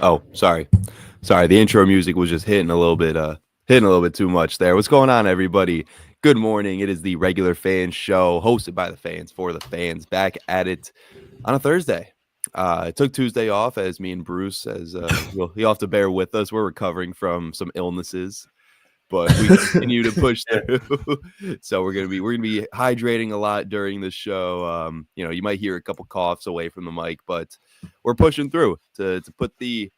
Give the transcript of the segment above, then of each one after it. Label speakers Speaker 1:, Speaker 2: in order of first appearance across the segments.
Speaker 1: Oh, sorry. Sorry, the intro music was just hitting a little bit too much there. What's going on, everybody? Good morning. It is the Regular Fans Show, hosted by the fans for the fans. Back at it on a Thursday. I took Tuesday off, as me and Bruce, as you'll have to bear with us. We're recovering from some illnesses, but we continue to push
Speaker 2: Yeah.
Speaker 1: through. So we're gonna be hydrating a lot during the show. You might hear a couple coughs away from the mic, but we're pushing through to put the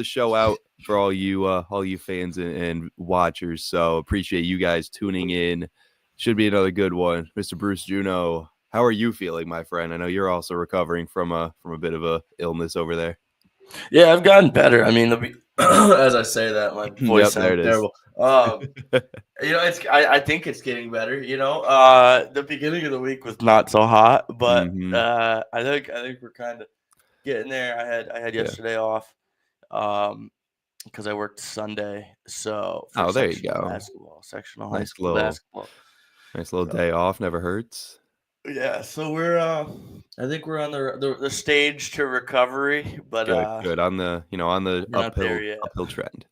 Speaker 1: show out for all you fans and watchers. So appreciate you guys tuning in. Should be another good one. Mr. Bruce Juno, how are you feeling, my friend? I know you're also recovering from a bit of a illness over there.
Speaker 2: Yeah, I've gotten better. I mean, as I say that, my voice
Speaker 1: Yep, there
Speaker 2: sounds
Speaker 1: it is.
Speaker 2: terrible. I think it's getting better. The beginning of the week was not so hot, but
Speaker 1: Hmm.
Speaker 2: I think we're kind of getting there. I had
Speaker 1: Yeah.
Speaker 2: yesterday off, because I worked Sunday, so for
Speaker 1: Oh, there you go.
Speaker 2: sectional high
Speaker 1: Nice
Speaker 2: school
Speaker 1: little
Speaker 2: basketball.
Speaker 1: nice little
Speaker 2: So
Speaker 1: day off. Never hurts.
Speaker 2: yeah, so I think we're on the stage to recovery, but
Speaker 1: Good, good. On the
Speaker 2: we're not there
Speaker 1: uphill
Speaker 2: yet.
Speaker 1: uphill trend.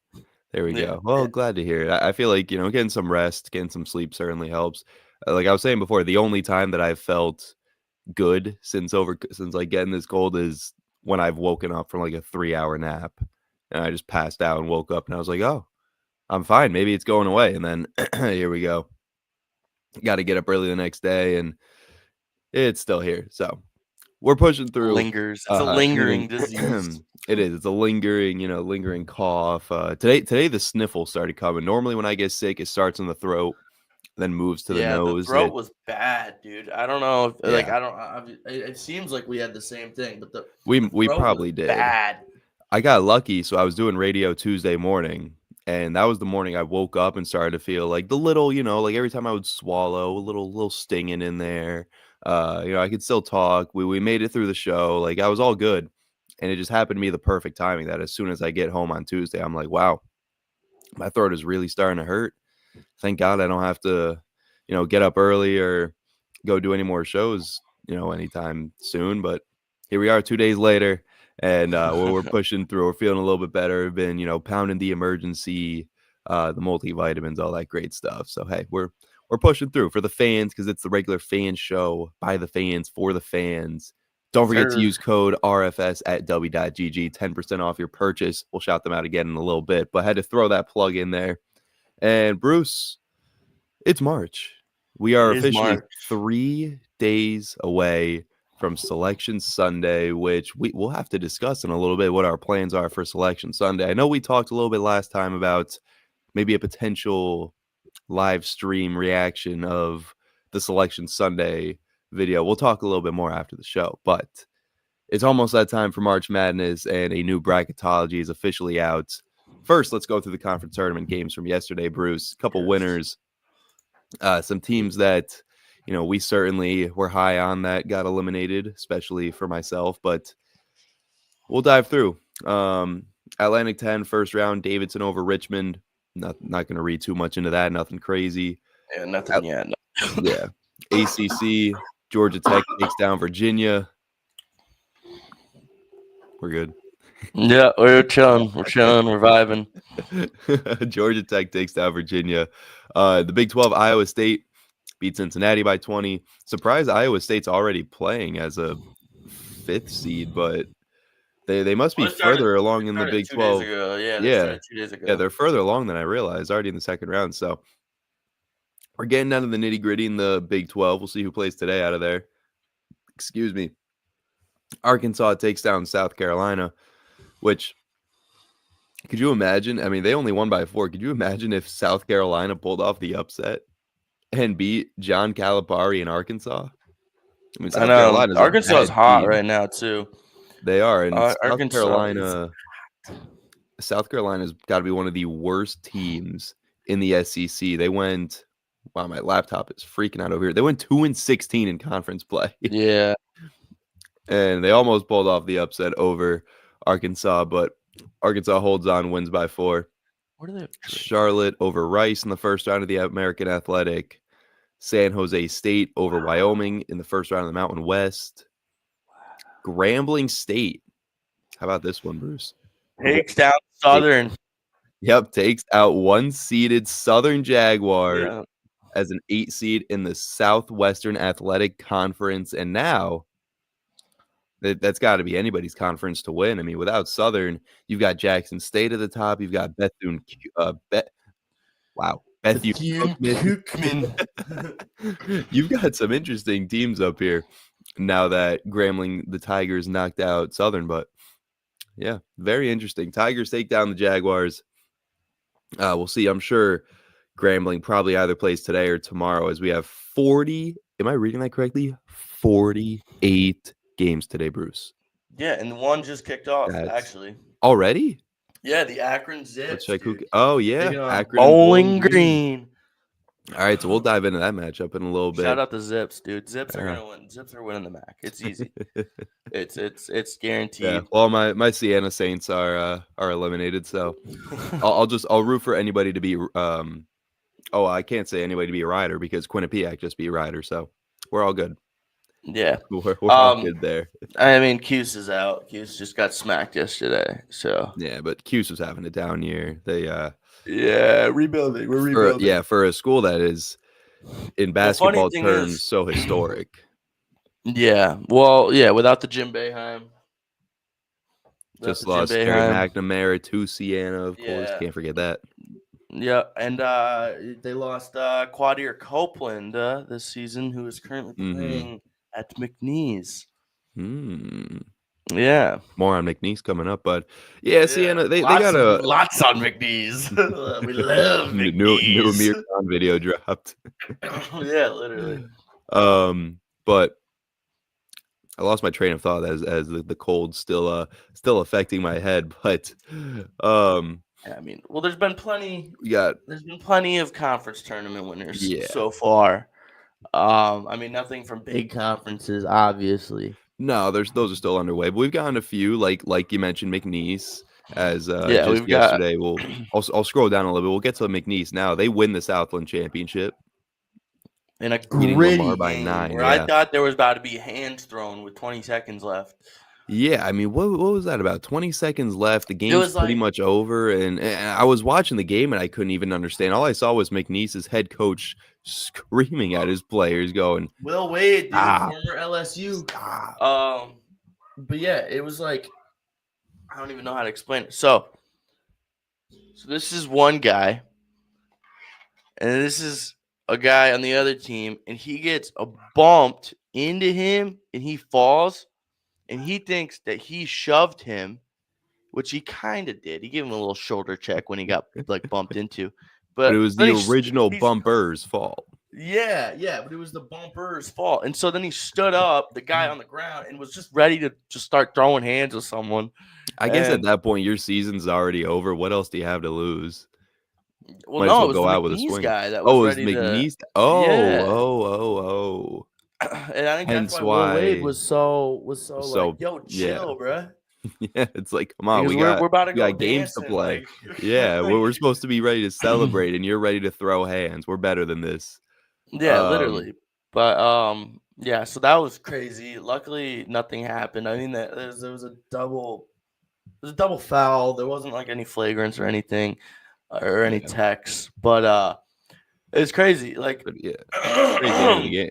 Speaker 1: There we
Speaker 2: Yeah,
Speaker 1: go. Well,
Speaker 2: yeah.
Speaker 1: glad to hear it. I feel like, getting some rest, getting some sleep certainly helps. Like I was saying before, the only time that I've felt good since like getting this cold is when I've woken up from like a 3-hour nap and I just passed out and woke up and I was like, "Oh, I'm fine. Maybe it's going away." And then here we go. Got to get up early the next day and it's still here. So, we're pushing through.
Speaker 2: Lingers. It's a lingering
Speaker 1: Anything
Speaker 2: disease.
Speaker 1: it is. It's a lingering cough. Today the sniffle started coming. Normally when I get sick, it starts in the throat, then moves to the
Speaker 2: Yeah, the
Speaker 1: nose.
Speaker 2: throat was bad, dude. I don't know if like
Speaker 1: Yeah,
Speaker 2: I don't. It seems like we had the same thing, but the
Speaker 1: we
Speaker 2: the
Speaker 1: we
Speaker 2: throat was
Speaker 1: probably did.
Speaker 2: bad.
Speaker 1: I got lucky, so I was doing radio Tuesday morning, and that was the morning I woke up and started to feel like the little, like every time I would swallow, a little stinging in there. I could still talk. We made it through the show. Like I was all good. And it just happened to be the perfect timing that as soon as I get home on Tuesday, I'm like, wow, my throat is really starting to hurt. Thank God I don't have to, get up early or go do any more shows, anytime soon. But here we are 2 days later, and we're pushing through. We're feeling a little bit better. We've been, pounding the emergency, the multivitamins, all that great stuff. So hey, we're pushing through for the fans because it's the regular fan show by the fans for the fans. Don't forget to
Speaker 2: Sir,
Speaker 1: use code RFS at w.gg, 10% off your purchase. We'll shout them out again in a little bit, but I had to throw that plug in there. And Bruce, it's March. We
Speaker 2: it
Speaker 1: are
Speaker 2: is
Speaker 1: officially
Speaker 2: March.
Speaker 1: 3 days away from Selection Sunday, which we'll have to discuss in a little bit what our plans are for Selection Sunday. I know we talked a little bit last time about maybe a potential live stream reaction of the Selection Sunday video. We'll talk a little bit more after the show, but it's almost that time for March Madness, and a new bracketology is officially out. First, let's go through the conference tournament games from yesterday, Bruce. Couple
Speaker 2: Yes.
Speaker 1: winners, some teams that we certainly were high on that got eliminated, especially for myself. But we'll dive through. Atlantic 10 first round, Davidson over Richmond. Not going to read too much into that. Nothing crazy.
Speaker 2: Yeah, nothing
Speaker 1: At-
Speaker 2: yet. No.
Speaker 1: yeah, ACC, Georgia Tech takes down Virginia. We're good.
Speaker 2: Yeah, we're chilling. We're chilling. We're vibing.
Speaker 1: Georgia Tech takes down Virginia. The Big 12, Iowa State beat Cincinnati by 20. Surprised Iowa State's already playing as a fifth seed, but they must
Speaker 2: Well,
Speaker 1: be further along
Speaker 2: It
Speaker 1: in the
Speaker 2: started
Speaker 1: Big
Speaker 2: 2 days
Speaker 1: 12.
Speaker 2: ago. Yeah, they
Speaker 1: Yeah.
Speaker 2: started 2 days
Speaker 1: Yeah,
Speaker 2: ago.
Speaker 1: they're further along than I realized, already in the second round. So we're getting down to the nitty gritty in the Big 12. We'll see who plays today out of there. Excuse me. Arkansas takes down South Carolina, which could you imagine? I mean, they only won by 4. Could you imagine if South Carolina pulled off the upset and beat John Calipari in Arkansas? I mean,
Speaker 2: I
Speaker 1: South
Speaker 2: know.
Speaker 1: Carolina is a
Speaker 2: Arkansas is
Speaker 1: bad
Speaker 2: hot
Speaker 1: team.
Speaker 2: right now too.
Speaker 1: They are, and
Speaker 2: Arkansas is.
Speaker 1: South Carolina's got to be one of the worst teams in the SEC. They went, wow, my laptop is freaking out over here. They went 2-16 in conference play,
Speaker 2: Yeah.
Speaker 1: and they almost pulled off the upset over Arkansas, but Arkansas holds on, wins by 4.
Speaker 2: What are they?
Speaker 1: Charlotte over Rice in the first round of the American Athletic. San Jose State over Wyoming in the first round of the Mountain West. Grambling State. How about this one, Bruce?
Speaker 2: Takes down Southern.
Speaker 1: Yep, takes out 1-seeded Southern Jaguars
Speaker 2: Yeah.
Speaker 1: as an 8 seed in the Southwestern Athletic Conference, and now that's got to be anybody's conference to win. I mean, without Southern, you've got Jackson State at the top. You've got Bethune Cookman. You've got some interesting teams up here now that Grambling, the Tigers, knocked out Southern. But yeah, very interesting. Tigers take down the Jaguars. We'll see. I'm sure Grambling probably either plays today or tomorrow, as we have 40. Am I reading that correctly? 48 games today, Bruce.
Speaker 2: Yeah, and one just kicked off, actually.
Speaker 1: Already?
Speaker 2: Yeah, the Akron Zips.
Speaker 1: Oh, yeah.
Speaker 2: Akron Bowling Green.
Speaker 1: All right, so we'll dive into that matchup in a little bit.
Speaker 2: Shout out the Zips, dude. Zips are gonna win. Zips are winning the MAC. It's easy. it's guaranteed.
Speaker 1: Yeah. Well, my Siena Saints are eliminated, so I'll root for anybody to be I can't say anybody to be a rider because Quinnipiac just beat Rider, so we're all good.
Speaker 2: Yeah,
Speaker 1: we're all good there.
Speaker 2: I mean, Cuse is out. Cuse just got smacked yesterday, so
Speaker 1: yeah. But Cuse was having a down year. They
Speaker 2: rebuilding. We're rebuilding.
Speaker 1: For a school that is in basketball terms so historic.
Speaker 2: Yeah. Well, yeah. Without the Jim Boeheim.
Speaker 1: Just lost Gary McNamara to Siena, of course. Can't forget that.
Speaker 2: Yeah, and they lost Quadir Copeland this season, who is currently playing at McNeese. Yeah.
Speaker 1: More on McNeese coming up, but Siena, they got
Speaker 2: lots on McNeese. We love McNeese.
Speaker 1: New Amir Khan video dropped.
Speaker 2: Yeah, literally.
Speaker 1: But I lost my train of thought as the cold still affecting my head, but
Speaker 2: I mean, well, there's been plenty.
Speaker 1: There's
Speaker 2: been plenty of conference tournament winners so far. I mean, nothing from big conferences, obviously.
Speaker 1: No, those are still underway, but we've gotten a few, like you mentioned, McNeese. As
Speaker 2: we've
Speaker 1: yesterday, I'll scroll down a little bit. We'll get to McNeese now. They win the Southland Championship
Speaker 2: in a gritty game
Speaker 1: by 9.
Speaker 2: Where I thought there was about to be hands thrown with 20 seconds left.
Speaker 1: Yeah, I mean, what was that about? 20 seconds left. The game was pretty much over, and I was watching the game, and I couldn't even understand. All I saw was McNeese's head coach screaming at his players, going,
Speaker 2: "Will Wade, dude, former LSU." But yeah, it was like I don't even know how to explain it. So this is one guy, and this is a guy on the other team, and he gets bumped into him, and he falls. And he thinks that he shoved him, which he kind of did. He gave him a little shoulder check when he got bumped into. But
Speaker 1: it was the original bumper's fault.
Speaker 2: Yeah, but it was the bumper's fault. And so then he stood up, the guy on the ground, and was just ready to just start throwing hands with someone.
Speaker 1: I guess at that point, your season's already over. What else do you have to lose?
Speaker 2: Well, no, it was the McNeese guy that was ready to...
Speaker 1: McNeese? Oh.
Speaker 2: And I think that's why Will Wade was so like, yo, chill, bro.
Speaker 1: Yeah, it's like, come on,
Speaker 2: we're about to go
Speaker 1: games to play.
Speaker 2: Like,
Speaker 1: yeah, we're supposed to be ready to celebrate, and you're ready to throw hands. We're better than this.
Speaker 2: Yeah, literally. But so that was crazy. Luckily, nothing happened. I mean, there was a double foul. There wasn't like any flagrants or anything, or any techs. But it's crazy. Like,
Speaker 1: crazy end of the game.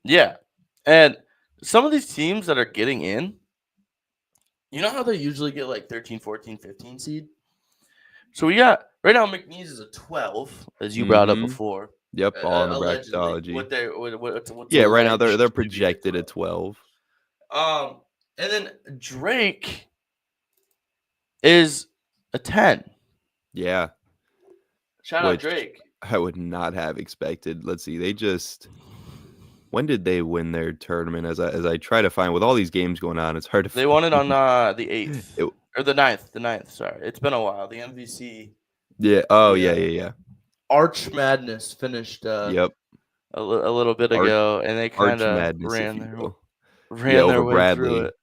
Speaker 2: Yeah, and some of these teams that are getting in, you know how they usually get like 13, 14, 15 seed? So we got, right now, McNeese is a 12, as you brought up before.
Speaker 1: Yep, all in the bracketology.
Speaker 2: What's
Speaker 1: right now they're projected at 12.
Speaker 2: And then Drake is a 10.
Speaker 1: Yeah.
Speaker 2: Shout out Drake.
Speaker 1: I would not have expected. Let's see, when did they win their tournament? As I try to find, with all these games going on, it's hard to find.
Speaker 2: They won it on the 8th or the 9th. The 9th, sorry. It's been a while. The MVC.
Speaker 1: Yeah. Oh, yeah.
Speaker 2: Arch Madness finished
Speaker 1: yep.
Speaker 2: a little bit ago, and they kind of ran their way
Speaker 1: Bradley.
Speaker 2: through it.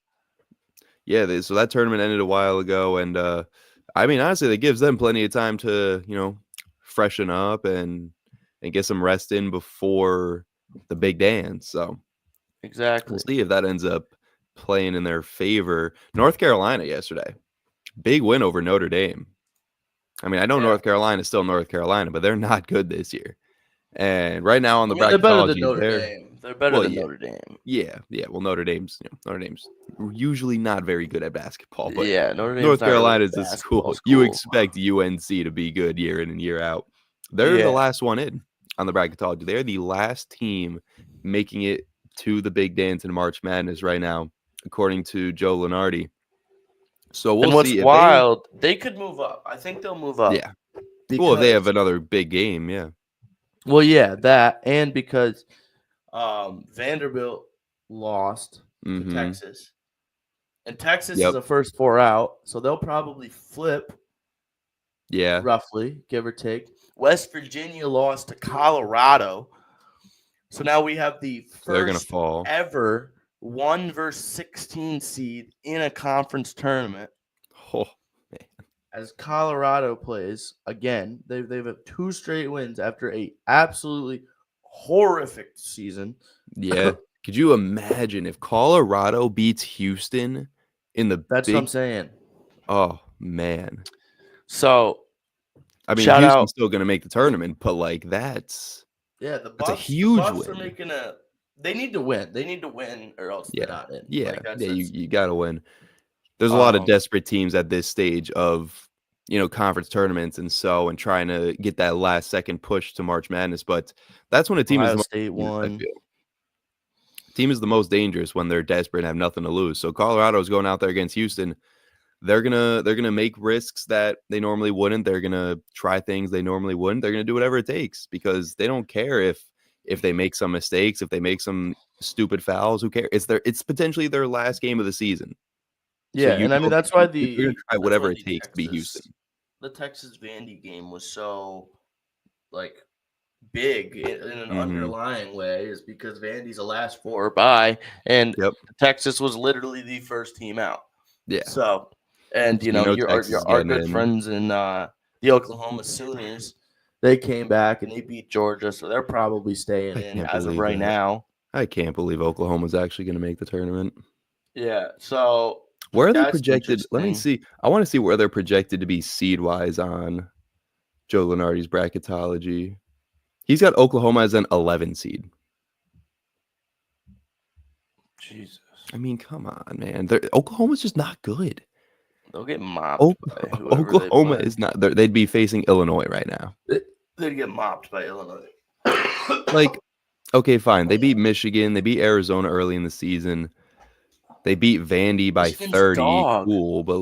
Speaker 1: Yeah, so that tournament ended a while ago, and I mean, honestly, that gives them plenty of time to, freshen up and get some rest in before the big dance. So
Speaker 2: exactly,
Speaker 1: we'll see if that ends up playing in their favor. North Carolina yesterday, big win over Notre Dame. I mean, I know North Carolina is still North Carolina, but they're not good this year. And right now on the bracketology,
Speaker 2: they're better than Notre Dame. They're better than Notre Dame.
Speaker 1: Yeah. Well, Notre Dame's usually not very good at basketball, but
Speaker 2: North
Speaker 1: Carolina's a school. You expect UNC to be good year in and year out. They're the last one in on the bracketology. They're the last team making it to the big dance in March Madness right now, according to Joe Lunardi. So we'll
Speaker 2: and what's
Speaker 1: see.
Speaker 2: Wild, they could move up. I think they'll move up.
Speaker 1: Yeah. Well, if they have another big game, yeah.
Speaker 2: Well, yeah, that and because Vanderbilt lost to Texas, and Texas is a first 4 out, so they'll probably flip.
Speaker 1: Yeah,
Speaker 2: roughly, give or take. West Virginia lost to Colorado, so now we have the first ever 1 versus 16 seed in a conference tournament.
Speaker 1: Oh man!
Speaker 2: As Colorado plays again, they've had 2 straight wins after a absolutely horrific season.
Speaker 1: Yeah. Could you imagine if Colorado beats Houston in the
Speaker 2: That's what I'm saying.
Speaker 1: Oh, man.
Speaker 2: So,
Speaker 1: I mean, Houston's still going to make the tournament, but, like, that's
Speaker 2: the
Speaker 1: Bucks, a huge
Speaker 2: Bucks
Speaker 1: win.
Speaker 2: Are making they need to win. They need to win or else they're not in.
Speaker 1: Yeah, you got to win. There's a lot of desperate teams at this stage of, conference tournaments and trying to get that last second push to March Madness. But that's when a team
Speaker 2: is
Speaker 1: the most dangerous when they're desperate and have nothing to lose. So Colorado's going out there against Houston. They're gonna make risks that they normally wouldn't. They're gonna try things they normally wouldn't. They're gonna do whatever it takes because they don't care if they make some mistakes, if they make some stupid fouls. Who cares? It's potentially their last game of the season.
Speaker 2: Yeah, and I mean that's why
Speaker 1: you're gonna try whatever it takes to beat Houston.
Speaker 2: The Texas Vandy game was so big in an underlying way is because Vandy's a last 4 bye, and Texas was literally the first team out.
Speaker 1: Yeah.
Speaker 2: So, and our good friends in the Oklahoma Sooners, they came back and they beat Georgia, so they're probably staying in as of right now.
Speaker 1: I can't believe Oklahoma's actually going to make the tournament.
Speaker 2: Yeah. So.
Speaker 1: Where are they projected? Let me see. I want to see where they're projected to be seed-wise on Joe Lunardi's bracketology. He's got Oklahoma as an 11 seed.
Speaker 2: Jesus.
Speaker 1: I mean, come on, man. Oklahoma's just not good.
Speaker 2: They'll get mopped by
Speaker 1: Oklahoma is not. They'd be facing Illinois right now.
Speaker 2: They'd get mopped by Illinois.
Speaker 1: Okay, fine. They beat Michigan. They beat Arizona early in the season. They beat Vandy by 30. Cool, but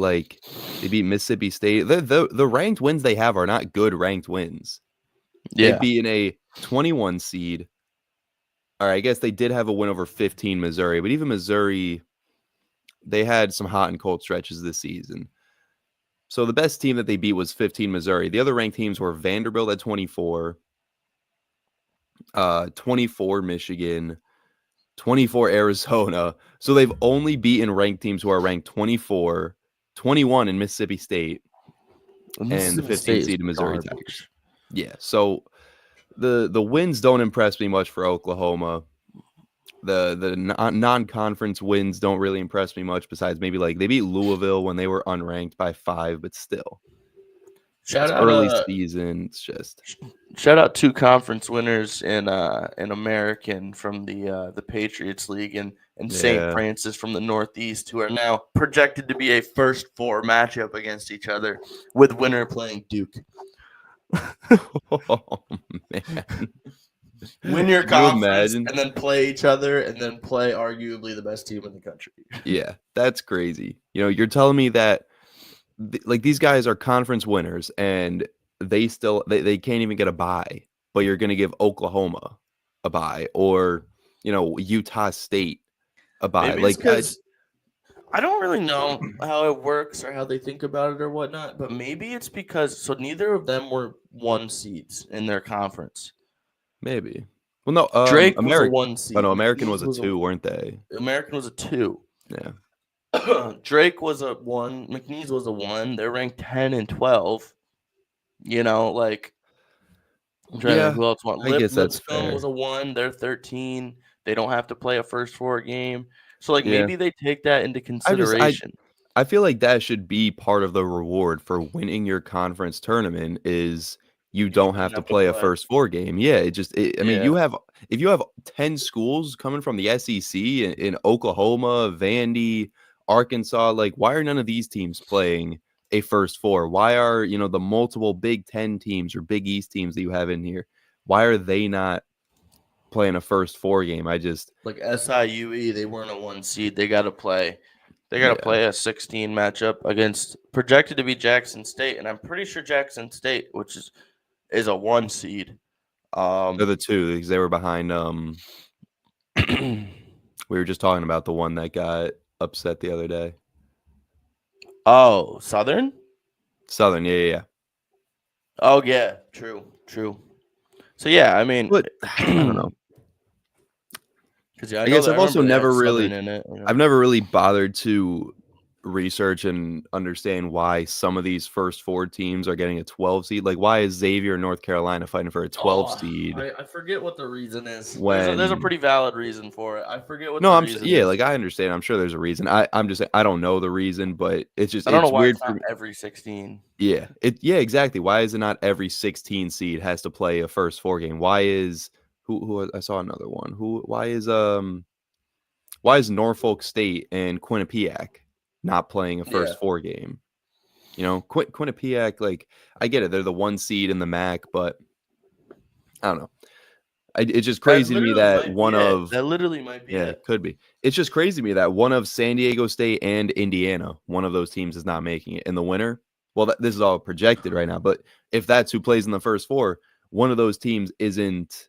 Speaker 1: they beat Mississippi State. The ranked wins they have are not good ranked wins.
Speaker 2: Yeah.
Speaker 1: They'd be in a 21 seed. All right, I guess they did have a win over 15 Missouri, but even Missouri, they had some hot and cold stretches this season. So the best team that they beat was 15 Missouri. The other ranked teams were Vanderbilt at 24, 24 Michigan, 24 Arizona. So they've only beaten ranked teams who are ranked 24, 21 in Mississippi State, and the 15th seed Missouri Tigers. Yeah, so the wins don't impress me much for Oklahoma. The non-conference wins don't really impress me much. Besides maybe they beat Louisville when they were unranked by 5, but still.
Speaker 2: Shout out
Speaker 1: early season. It's just
Speaker 2: shout out 2 conference winners in American from the Patriots League and St. Francis from the Northeast, who are now projected to be a first 4 matchup against each other, with winner playing Duke.
Speaker 1: Oh man!
Speaker 2: Win your conference and then play each other and then play arguably the best team in the country.
Speaker 1: Yeah, that's crazy. You're telling me that. These guys are conference winners and they still they can't even get a bye, but you're going to give Oklahoma a bye or Utah State a bye.
Speaker 2: I don't really know how it works or how they think about it or whatnot, but maybe it's because neither of them were 1 seeds in their conference.
Speaker 1: Maybe. Well, no,
Speaker 2: Drake was a 1 seed.
Speaker 1: Oh no, American was a 2, weren't they?
Speaker 2: American was a 2.
Speaker 1: Yeah.
Speaker 2: Drake was a 1. McNeese was a 1. They're ranked 10 and 12. I'm trying to think who else won.
Speaker 1: I guess that's fair.
Speaker 2: Was a 1. They're 13. They don't have to play a first 4 game. So maybe they take that into consideration.
Speaker 1: I feel like that should be part of the reward for winning your conference tournament is you don't have to play a first 4 game. Yeah, I mean, if you have 10 schools coming from the SEC in Oklahoma, Vandy, Arkansas, like why are none of these teams playing a first 4? Why are, the multiple Big 10 teams or Big East teams that you have in here, why are they not playing a first 4 game? I just
Speaker 2: like SIUE, they weren't a 1 seed. They got to play. They got to play a 16 matchup against projected to be Jackson State, and I'm pretty sure Jackson State, which is a 1 seed.
Speaker 1: They're the 2 because they were behind. We were just talking about the one that got upset the other day.
Speaker 2: Oh, Southern.
Speaker 1: Yeah.
Speaker 2: Oh yeah, true. So yeah, I mean,
Speaker 1: but I don't know.
Speaker 2: Because
Speaker 1: I guess I've also never really, I've never really bothered to research and understand why some of these first 4 teams are getting a 12 seed. Like, why is Xavier, North Carolina fighting for a 12 seed?
Speaker 2: I forget what the reason is. There's a pretty valid reason for it. I forget what.
Speaker 1: No, like I understand. I'm sure there's a reason. I'm just saying I don't know the reason, but it's just it's weird for
Speaker 2: every 16.
Speaker 1: Yeah, exactly. Why is it not every 16 seed has to play a first 4 game? Why is who I saw another one. Why is Norfolk State and Quinnipiac not playing a first 4 game? Quinnipiac, like I get it, they're the 1 seed in the MAC, but I don't know. It's just crazy to me that
Speaker 2: that literally might be
Speaker 1: it could be. It's just crazy to me that one of San Diego State and Indiana, one of those teams is not making it in the winter. Well, this is all projected right now, but if that's who plays in the first 4, one of those teams isn't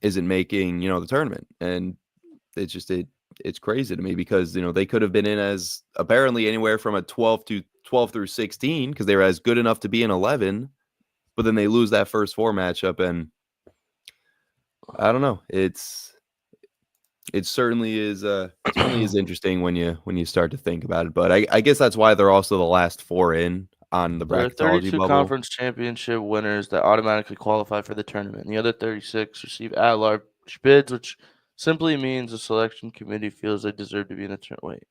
Speaker 1: making, the tournament. And it's crazy to me because, they could have been in as apparently anywhere from a 12 through 16 because they were as good enough to be in 11, but then they lose that first 4 matchup. And I don't know. It certainly is interesting when you start to think about it. But I guess that's why they're also the last 4 in on the bracketology
Speaker 2: there are 32
Speaker 1: bubble.
Speaker 2: Conference championship winners that automatically qualify for the tournament. The other 36 receive at-large bids, which simply means the selection committee feels they deserve to be in the tournament.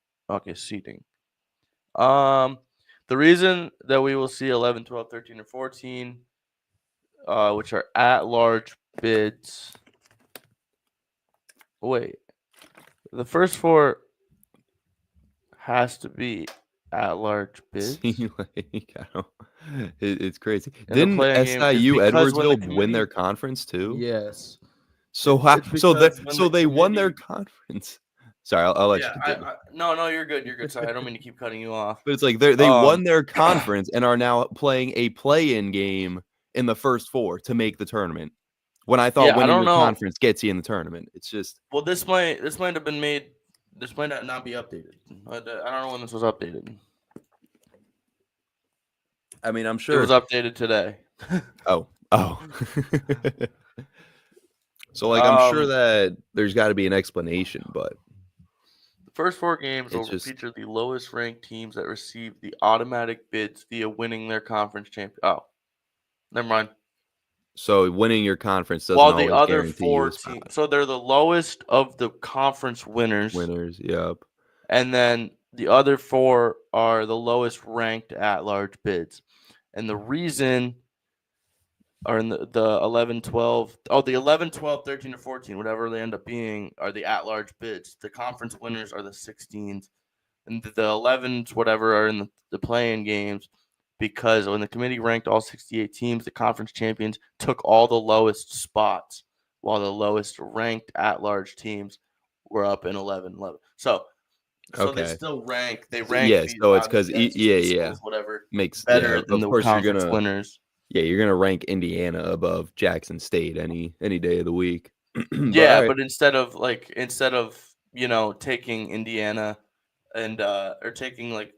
Speaker 2: Seating. The reason that we will see 11, 12, 13, or 14, which are at-large bids. Wait, the first 4 has to be at-large bids.
Speaker 1: It's crazy. Didn't SIU Edwardsville win their conference too?
Speaker 2: Yes.
Speaker 1: So they won their conference. Sorry, I'll let you continue.
Speaker 2: No, you're good. You're good. Sorry, I don't mean to keep cutting you off.
Speaker 1: But it's like they won their conference and are now playing a play-in game in the first 4 to make the tournament. When I thought winning your conference gets you in the tournament, it's just
Speaker 2: this might have been made. This might not be updated. I don't know when this was updated.
Speaker 1: I mean, I'm sure
Speaker 2: it was updated today.
Speaker 1: Oh. So, like, I'm sure that there's got to be an explanation, but
Speaker 2: the first 4 games will feature the lowest ranked teams that receive the automatic bids via winning their conference champion. Oh, never mind.
Speaker 1: So winning your conference doesn't always guarantee you a spot.
Speaker 2: While the other 4 teams, so they're the lowest of the conference winners.
Speaker 1: Yep.
Speaker 2: And then the other 4 are the lowest ranked at-large bids. And the reason are in the 11, 12. Oh, the 11, 12, 13, or 14, whatever they end up being, are the at-large bids. The conference winners are the 16s. And the 11s, whatever, are in the play-in games. Because when the committee ranked all 68 teams, the conference champions took all the lowest spots, while the lowest ranked at-large teams were up in 11. So they still rank. They rank.
Speaker 1: Yeah, so it's because
Speaker 2: whatever
Speaker 1: makes
Speaker 2: better than the conference winners.
Speaker 1: Yeah, you're gonna rank Indiana above Jackson State any day of the week.
Speaker 2: But instead of taking Indiana and or taking like.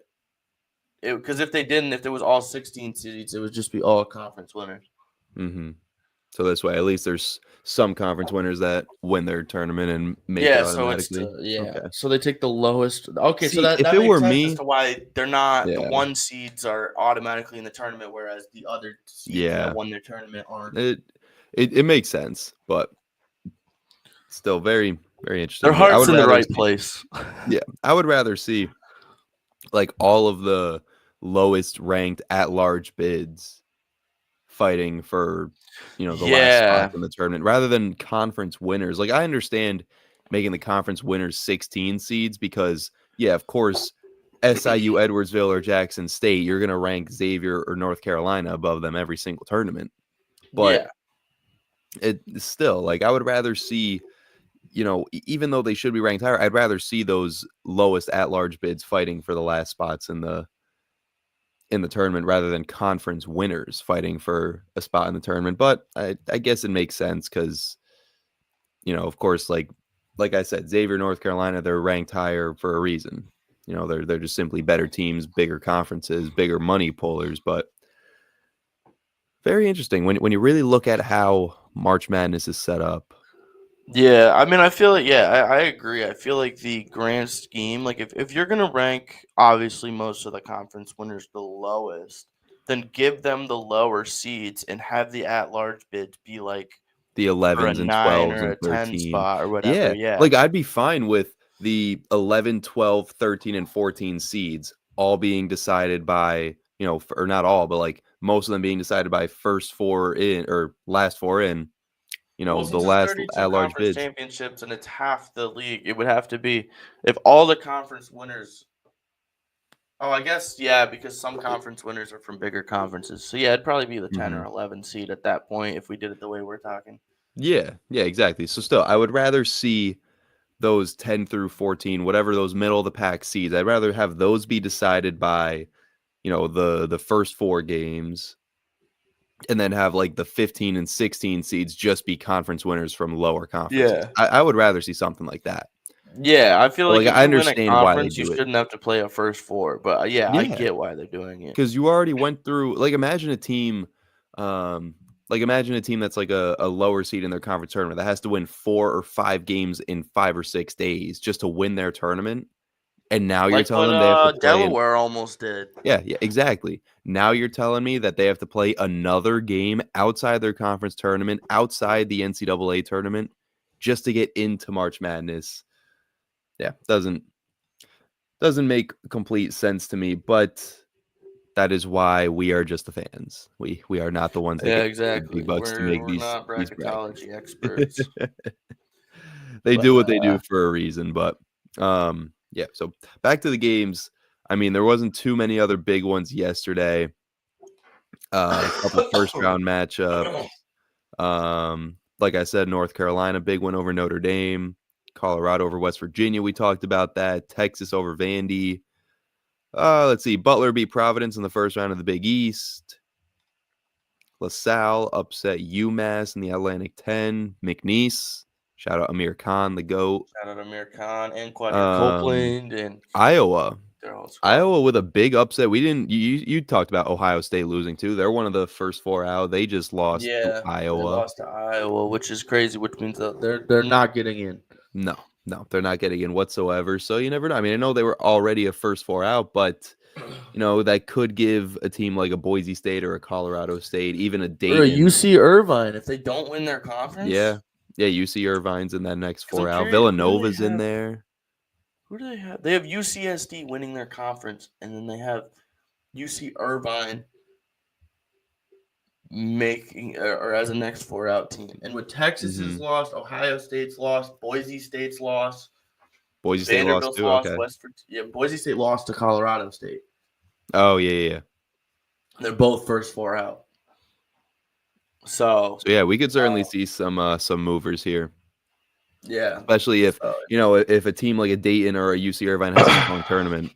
Speaker 2: Because if there was all 16 seeds, it would just be all conference winners.
Speaker 1: Mm-hmm. So this way, at least there's some conference winners that win their tournament and make it automatically.
Speaker 2: So they take the lowest. Okay,
Speaker 1: See,
Speaker 2: so that
Speaker 1: if
Speaker 2: that
Speaker 1: it
Speaker 2: makes
Speaker 1: were
Speaker 2: sense
Speaker 1: me,
Speaker 2: as to why they're not the 1 seeds are automatically in the tournament, whereas the other seeds that won their tournament aren't.
Speaker 1: It makes sense, but still very, very interesting.
Speaker 2: Their heart's in the right place.
Speaker 1: Yeah, I would rather see like all of the lowest ranked at-large bids fighting for, the last spot in the tournament rather than conference winners. Like, I understand making the conference winners 16 seeds because, of course, SIU, Edwardsville, or Jackson State, you're going to rank Xavier or North Carolina above them every single tournament. But it's still, like, I would rather see, even though they should be ranked higher, I'd rather see those lowest at-large bids fighting for the last spots in the tournament rather than conference winners fighting for a spot in the tournament. But I guess it makes sense because, of course, like I said, Xavier, North Carolina, they're ranked higher for a reason. They're just simply better teams, bigger conferences, bigger money pullers. But very interesting when you really look at how March Madness is set up.
Speaker 2: Yeah, I mean, I feel like, I agree. I feel like the grand scheme, like if you're going to rank, obviously, most of the conference winners the lowest, then give them the lower seeds and have the at-large bids be like
Speaker 1: the 11s and 12s
Speaker 2: or
Speaker 1: and 13
Speaker 2: 10 spot or whatever. Yeah.
Speaker 1: Like, I'd be fine with the 11, 12, 13, and 14 seeds all being decided by, or not all, but like most of them being decided by first four in or last four in. The last at-large bids.
Speaker 2: Championships, and it's half the league. It would have to be if all the conference winners. Oh, I guess because some conference winners are from bigger conferences. So it'd probably be the 10 or 11 seed at that point if we did it the way we're talking.
Speaker 1: Yeah, exactly. So still, I would rather see those 10 through 14, whatever those middle of the pack seeds. I'd rather have those be decided by, the first four games. And then have like the 15 and 16 seeds just be conference winners from lower conferences.
Speaker 2: Yeah,
Speaker 1: I would rather see something like that.
Speaker 2: Yeah, I feel like
Speaker 1: I understand why they do
Speaker 2: you shouldn't have to play a first four, but I get why they're doing it.
Speaker 1: Because you already went through. Like, imagine a team, that's like a lower seed in their conference tournament that has to win 4 or 5 games in 5 or 6 days just to win their tournament. And now you're telling them they have to play
Speaker 2: Delaware almost did.
Speaker 1: Yeah, exactly. Now you're telling me that they have to play another game outside their conference tournament, outside the NCAA tournament, just to get into March Madness. Yeah, doesn't make complete sense to me, but that is why we are just the fans. We are not the ones that get
Speaker 2: exactly.
Speaker 1: big bucks to make
Speaker 2: we're
Speaker 1: these
Speaker 2: not bracketology experts.
Speaker 1: They do what they do for a reason, but yeah, so back to the games. I mean, there wasn't too many other big ones yesterday. A couple first round matchups. Like I said, North Carolina, big win over Notre Dame. Colorado over West Virginia. We talked about that. Texas over Vandy. Let's see. Butler beat Providence in the first round of the Big East. LaSalle upset UMass in the Atlantic 10. McNeese. Shout out Amir Khan, the GOAT.
Speaker 2: Shout out Amir Khan and Quadri Copeland and
Speaker 1: Iowa. Iowa with a big upset. We didn't. You talked about Ohio State losing too. They're one of the first 4 out. They just lost to Iowa.
Speaker 2: They lost to Iowa, which is crazy. Which means that they're not getting in.
Speaker 1: No, they're not getting in whatsoever. So you never know. I mean, I know they were already a first 4 out, but that could give a team like a Boise State or a Colorado State, even a Dayton,
Speaker 2: or a UC Irvine, if they don't win their conference.
Speaker 1: Yeah, UC Irvine's in that next 4 out. Villanova's in there.
Speaker 2: Who do they have? They have UCSD winning their conference, and then they have UC Irvine making or as a next 4 out team. And with Texas is lost, Ohio State's lost, Boise State's lost.
Speaker 1: Boise State lost too. Okay.
Speaker 2: Boise State lost to Colorado State.
Speaker 1: Oh yeah.
Speaker 2: They're both first 4 out. So
Speaker 1: yeah, we could certainly see some movers here.
Speaker 2: Yeah,
Speaker 1: especially if if a team like a Dayton or a UC Irvine has a strong tournament,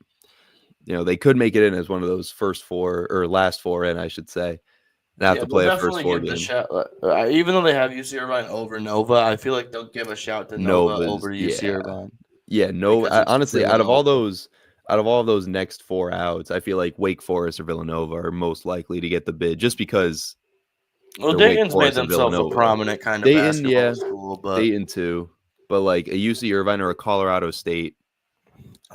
Speaker 1: they could make it in as one of those first 4 or last 4 in, I should say. And have to play a first 4 game.
Speaker 2: Even though they have UC Irvine over Nova, I feel like they'll give a shout to Nova over UC Irvine.
Speaker 1: Yeah, honestly, out of all those next 4 outs, I feel like Wake Forest or Villanova are most likely to get the bid, just because.
Speaker 2: Well, Dayton's made themselves a prominent kind of basketball school, but
Speaker 1: Dayton too. But like a UC Irvine or a Colorado State,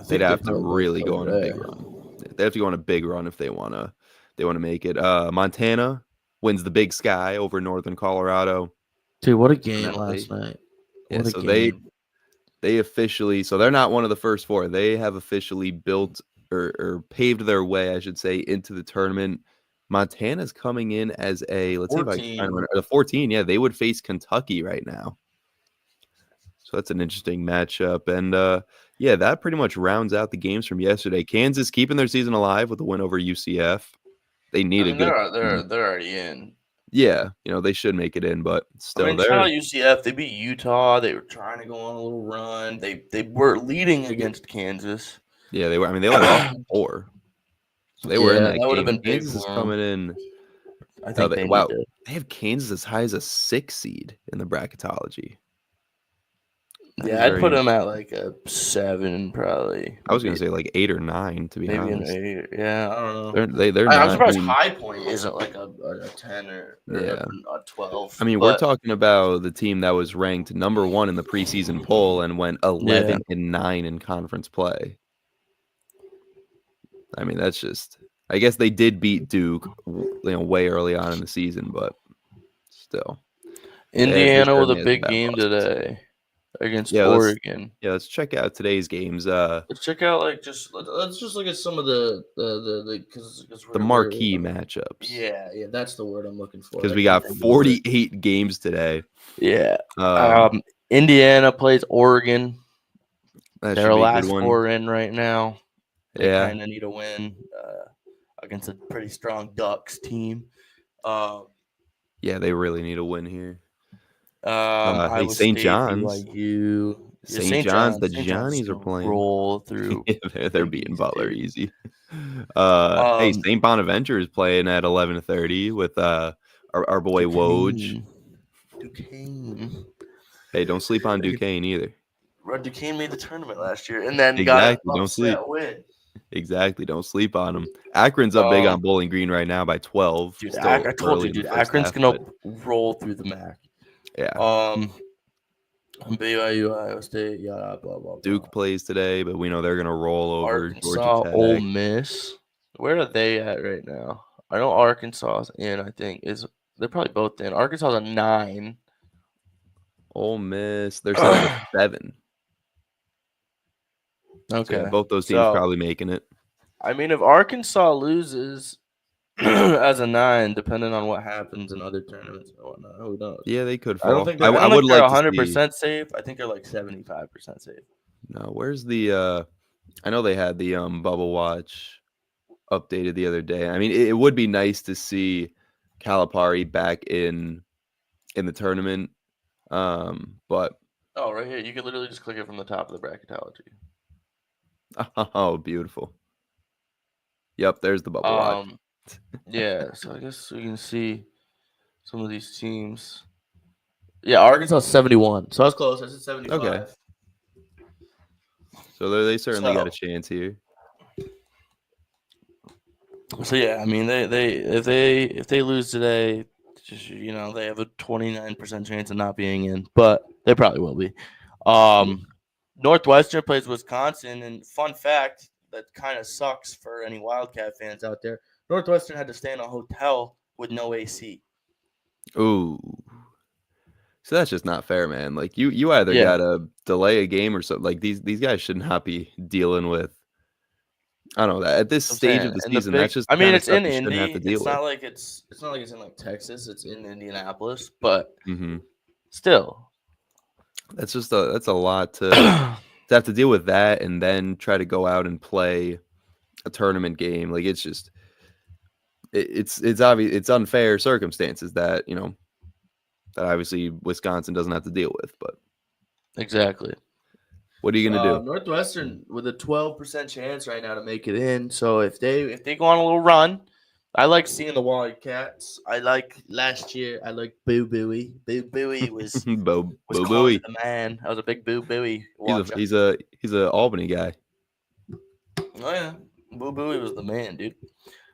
Speaker 1: they'd have to really go on a big run. They have to go on a big run if they want to make it. Montana wins the Big Sky over Northern Colorado.
Speaker 2: Dude, what a game last night!
Speaker 1: Yeah, so they officially, so they're not one of the first 4. They have officially built or paved their way, I should say, into the tournament. Montana's coming in as a, let's 14. See if I can find one. 14. Yeah, they would face Kentucky right now. So that's an interesting matchup. And yeah, that pretty much rounds out the games from yesterday. Kansas keeping their season alive with a win over UCF. They need a good.
Speaker 2: They're already in.
Speaker 1: Yeah, they should make it in, but still,
Speaker 2: shout out UCF. They beat Utah. They were trying to go on a little run. They were leading against Kansas.
Speaker 1: Yeah, they were. I mean, they only lost 4. So they were in that
Speaker 2: would
Speaker 1: game.
Speaker 2: Have been
Speaker 1: Kansas is coming in.
Speaker 2: I think
Speaker 1: they have Kansas as high as a 6 seed in the bracketology.
Speaker 2: Yeah, I'd put them at like a 7, probably.
Speaker 1: I was gonna say like 8 or 9, to be honest.
Speaker 2: Maybe an 8. Yeah, I don't
Speaker 1: know. They're not.
Speaker 2: I'm surprised High Point isn't like a 10 or a 12.
Speaker 1: I mean, we're talking about the team that was ranked number 1 in the preseason poll and went 11-9 in conference play. I mean, that's just. I guess they did beat Duke, way early on in the season, but still.
Speaker 2: Indiana with a big game today. Against Oregon.
Speaker 1: Let's check out today's games.
Speaker 2: Let's check out let's just look at some of the
Speaker 1: marquee matchups.
Speaker 2: Yeah, that's the word I'm looking for.
Speaker 1: Because we got 48 games today.
Speaker 2: Yeah. Indiana plays Oregon. They're last 4 in right now. They kind of need a win against a pretty strong Ducks team.
Speaker 1: Yeah, they really need a win here.
Speaker 2: St.
Speaker 1: John's.
Speaker 2: St.
Speaker 1: John's, the Johnnies are playing.
Speaker 2: Roll through.
Speaker 1: They're beating Butler easy. Hey, St. Bonaventure is playing at 11:30 with our boy Woj.
Speaker 2: Duquesne.
Speaker 1: Hey, don't sleep on Duquesne either.
Speaker 2: Duquesne made the tournament last year and then got
Speaker 1: don't sleep.
Speaker 2: Win.
Speaker 1: Exactly, don't sleep on them. Akron's up big on Bowling Green right now by 12.
Speaker 2: Dude, I told you, dude. Akron's gonna roll through the MAC.
Speaker 1: Yeah.
Speaker 2: BYU, Ohio State, blah, blah, blah.
Speaker 1: Duke plays today, but we know they're going to roll over
Speaker 2: Arkansas,
Speaker 1: Georgia Tech.
Speaker 2: Ole Miss. Where are they at right now? I know Arkansas is in, I think. They're probably both in. Arkansas is a 9.
Speaker 1: Ole Miss, they're 7.
Speaker 2: Okay.
Speaker 1: So both those teams probably making it.
Speaker 2: I mean, if Arkansas loses as a 9, depending on what happens in other tournaments and whatnot, who knows?
Speaker 1: Yeah, they could fall.
Speaker 2: I don't think they're 100% safe. I think they're like 75% safe.
Speaker 1: No, where's the I know they had the Bubble Watch updated the other day. I mean, it would be nice to see Calipari back in the tournament. But
Speaker 2: right here, you can literally just click it from the top of the bracketology.
Speaker 1: Oh, beautiful. Yep, there's the Bubble Watch.
Speaker 2: Yeah, so I guess we can see some of these teams. Yeah, Arkansas 71. So I was close. I said 75.
Speaker 1: Okay. So they certainly got a chance here.
Speaker 2: So yeah, I mean if they lose today, just, they have a 29% chance of not being in, but they probably will be. Northwestern plays Wisconsin, and fun fact that kind of sucks for any Wildcat fans out there. Northwestern had to stay in a hotel with no AC.
Speaker 1: Ooh. So that's just not fair, man. Like you either gotta delay a game or something. Like these guys should not be dealing with. I don't know that at this stage of the season. That's just.
Speaker 2: I mean, it's in Indy. It's not like it's in like Texas. It's in Indianapolis, but still,
Speaker 1: that's a lot to have to deal with that, and then try to go out and play a tournament game. Like it's just. It's obvious. It's unfair circumstances that that obviously Wisconsin doesn't have to deal with. But
Speaker 2: exactly,
Speaker 1: what are you gonna do?
Speaker 2: Northwestern with a 12% chance right now to make it in. So if they go on a little run, I like seeing the Wildcats. I like last year. I like Boo Buie. Boo Buie was
Speaker 1: Boo Buie
Speaker 2: the man. I was a big Boo Buie.
Speaker 1: He's a Albany guy.
Speaker 2: Oh yeah, Boo Buie was the man, dude.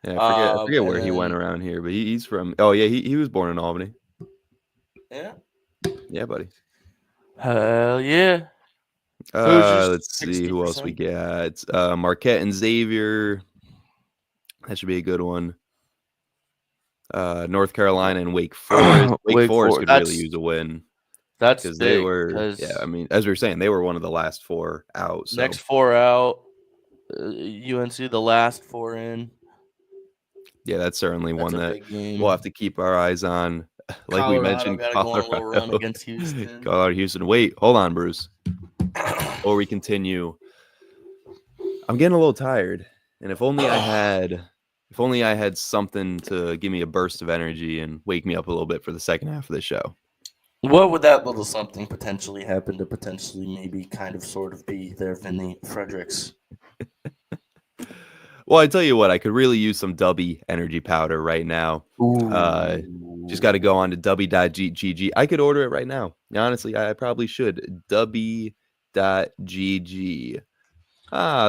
Speaker 1: Yeah, I forget where he went around here, but he's from. Oh yeah, he was born in Albany.
Speaker 2: Yeah.
Speaker 1: Yeah, buddy.
Speaker 2: Hell yeah.
Speaker 1: Let's see who else we got. It's Marquette and Xavier. That should be a good one. North Carolina and Wake Forest. Wake Forest could really use a win.
Speaker 2: That's because
Speaker 1: they were. Yeah, I mean, as we were saying, they were one of the last 4 out. So.
Speaker 2: Next 4 out. UNC, the last 4 in.
Speaker 1: Yeah, that's certainly
Speaker 2: That's
Speaker 1: one
Speaker 2: a
Speaker 1: that
Speaker 2: big game.
Speaker 1: we'll have to keep our eyes on. Like we mentioned,
Speaker 2: Gotta go on a little run against Houston.
Speaker 1: Colorado, Houston. Wait, hold on, Bruce. Before we continue, I'm getting a little tired, and if only I had something to give me a burst of energy and wake me up a little bit for the second half of the show.
Speaker 2: What would that little something potentially happen to potentially maybe kind of sort of be there, Vinny Fredericks?
Speaker 1: Well, I tell you what, I could really use some Dubby energy powder right now. Just got to go on to Dubby.gg. I could order it right now. Honestly, I probably should. Dubby.gg.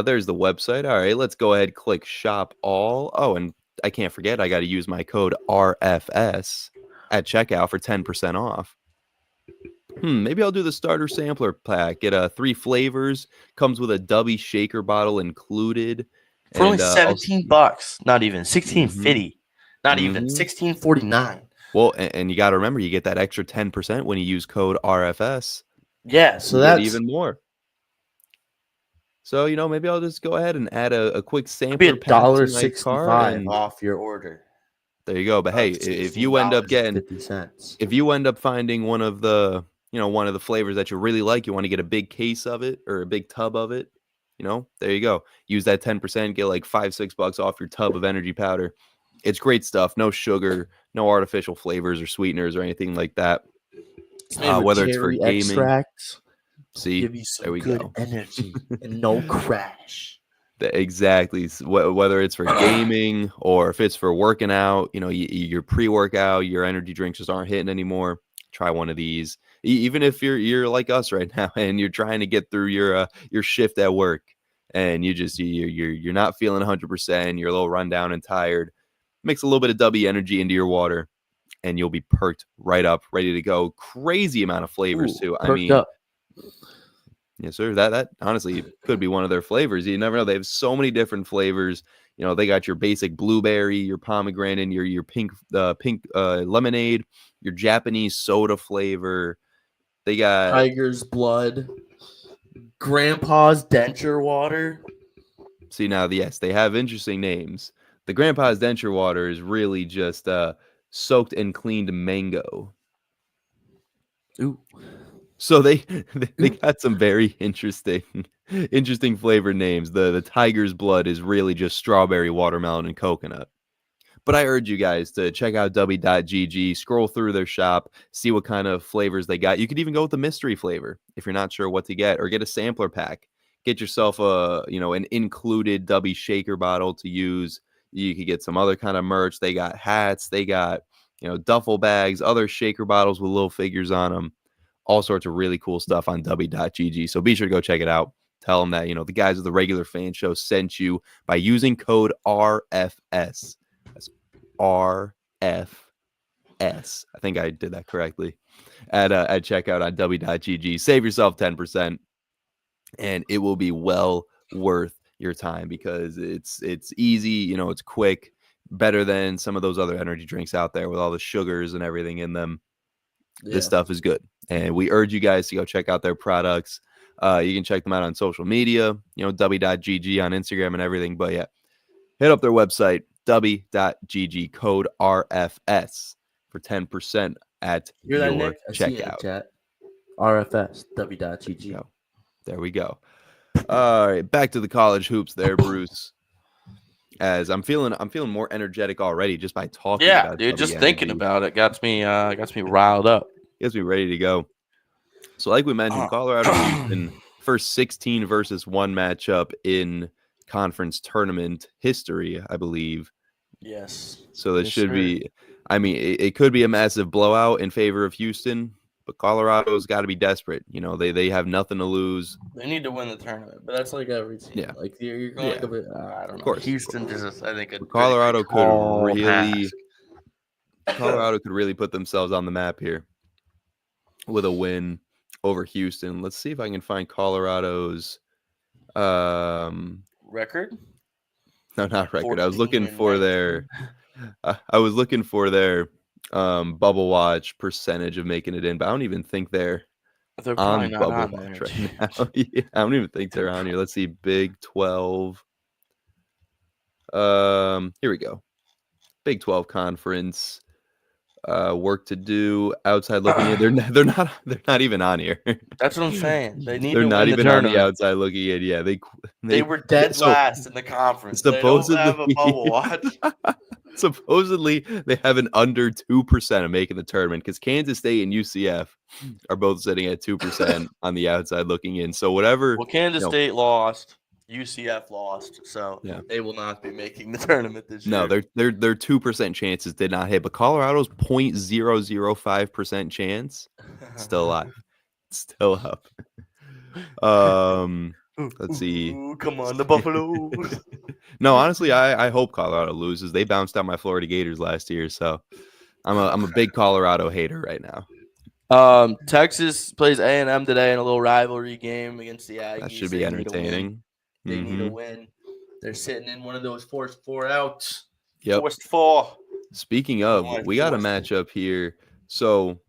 Speaker 1: There's the website. All right, let's go ahead, click shop all. Oh, and I can't forget, I got to use my code RFS at checkout for 10% off. Maybe I'll do the starter sampler pack. Get 3 flavors. Comes with a Dubby shaker bottle included.
Speaker 2: For only $17, not even $16.50, not even $16.49.
Speaker 1: Well, and you got to remember, you get that extra 10% when you use code RFS.
Speaker 2: Yeah, so that's
Speaker 1: even more. So maybe I'll just go ahead and add a quick sampler.
Speaker 2: Be $1.65 off your order.
Speaker 1: There you go. But hey, if you end up getting 50 cents, if you end up finding one of the flavors that you really like, you want to get a big case of it or a big tub of it. There you go. Use that 10%, get like $5-6 off your tub of energy powder. It's great stuff. No sugar, no artificial flavors or sweeteners or anything like that. Whether it's for gaming, extracts, see,
Speaker 2: give you some there we good go. Energy and no crash.
Speaker 1: Exactly. Whether it's for gaming or if it's for working out, your pre-workout, your energy drinks just aren't hitting anymore. Try one of these. Even if you're like us right now and you're trying to get through your shift at work and you're not feeling 100%, you're a little run down and tired, mix a little bit of Dubby energy into your water and you'll be perked right up, ready to go. Crazy amount of flavors too. I mean, up. Yes, sir. That honestly could be one of their flavors. You never know. They have so many different flavors. They got your basic blueberry, your pomegranate, your pink lemonade, your Japanese soda flavor. They got
Speaker 2: Tiger's blood, Grandpa's denture water.
Speaker 1: See now, yes, they have interesting names. The Grandpa's denture water is really just soaked and cleaned mango.
Speaker 2: Ooh.
Speaker 1: So they got some very interesting flavor names. The Tiger's blood is really just strawberry, watermelon, and coconut. But I urge you guys to check out Dubby.gg, scroll through their shop, see what kind of flavors they got. You could even go with the mystery flavor if you're not sure what to get, or get a sampler pack. Get yourself an included Dubby shaker bottle to use. You could get some other kind of merch. They got hats, they got duffel bags, other shaker bottles with little figures on them. All sorts of really cool stuff on Dubby.gg. So be sure to go check it out. Tell them that the guys of the Regular Fan Show sent you by using code RFS. That's RFS. I think I did that correctly. At checkout on Dubby.gg. Save yourself 10%, and it will be well worth your time because it's easy. It's quick. Better than some of those other energy drinks out there with all the sugars and everything in them. Yeah. This stuff is good, and we urge you guys to go check out their products. You can check them out on social media, Dubby.gg on Instagram and everything. But yeah, hit up their website, Dubby.gg, code RFS for 10% at your checkout.
Speaker 2: RFS, Dubby.gg.
Speaker 1: There we go. All right, back to the college hoops there, Bruce. As I'm feeling more energetic already just by talking.
Speaker 2: Yeah,
Speaker 1: about
Speaker 2: dude, just thinking about it got me riled up.
Speaker 1: Gets me ready to go. So, like we mentioned, Colorado Houston first 16 versus 1 matchup in conference tournament history, I believe.
Speaker 2: Yes.
Speaker 1: So this should be. I mean, it could be a massive blowout in favor of Houston, but Colorado's got to be desperate. They have nothing to lose.
Speaker 2: They need to win the tournament, but that's like every team. Yeah, like you're going to bit. I don't know. Of course, Houston just I think
Speaker 1: Colorado could really put themselves on the map here with a win over Houston. Let's see if I can find Colorado's
Speaker 2: record.
Speaker 1: No, not record. I was looking for their. I was looking for their bubble watch percentage of making it in, but I don't even think they're on bubble watch right now. Yeah, I don't even think they're on here. Let's see, Big 12. Here we go. Big 12 conference. Work to do outside looking in. They're not even on here.
Speaker 2: That's what I'm saying. They need
Speaker 1: They're
Speaker 2: to
Speaker 1: not
Speaker 2: win
Speaker 1: even
Speaker 2: the
Speaker 1: on the
Speaker 2: tournament.
Speaker 1: outside looking in. Yeah,
Speaker 2: they were dead last in the conference. They don't have a bubble watch.
Speaker 1: Supposedly they have an under 2% of making the tournament because Kansas State and UCF are both sitting at 2% on the outside looking in. So whatever.
Speaker 2: Well, Kansas State lost. UCF lost, so they will not be making the tournament this year.
Speaker 1: No, their 2% chances did not hit, but Colorado's 0.005% chance still alive, still up. Let's see.
Speaker 2: Come on, the Buffaloes.
Speaker 1: No, honestly, I hope Colorado loses. They bounced out my Florida Gators last year, so I'm a big Colorado hater right now.
Speaker 2: Texas plays A&M today in a little rivalry game against the Aggies.
Speaker 1: That should be entertaining.
Speaker 2: They need a win. They're sitting in one of those forced 4 outs.
Speaker 1: Yep.
Speaker 2: Forced 4.
Speaker 1: Speaking of, we got a matchup here. So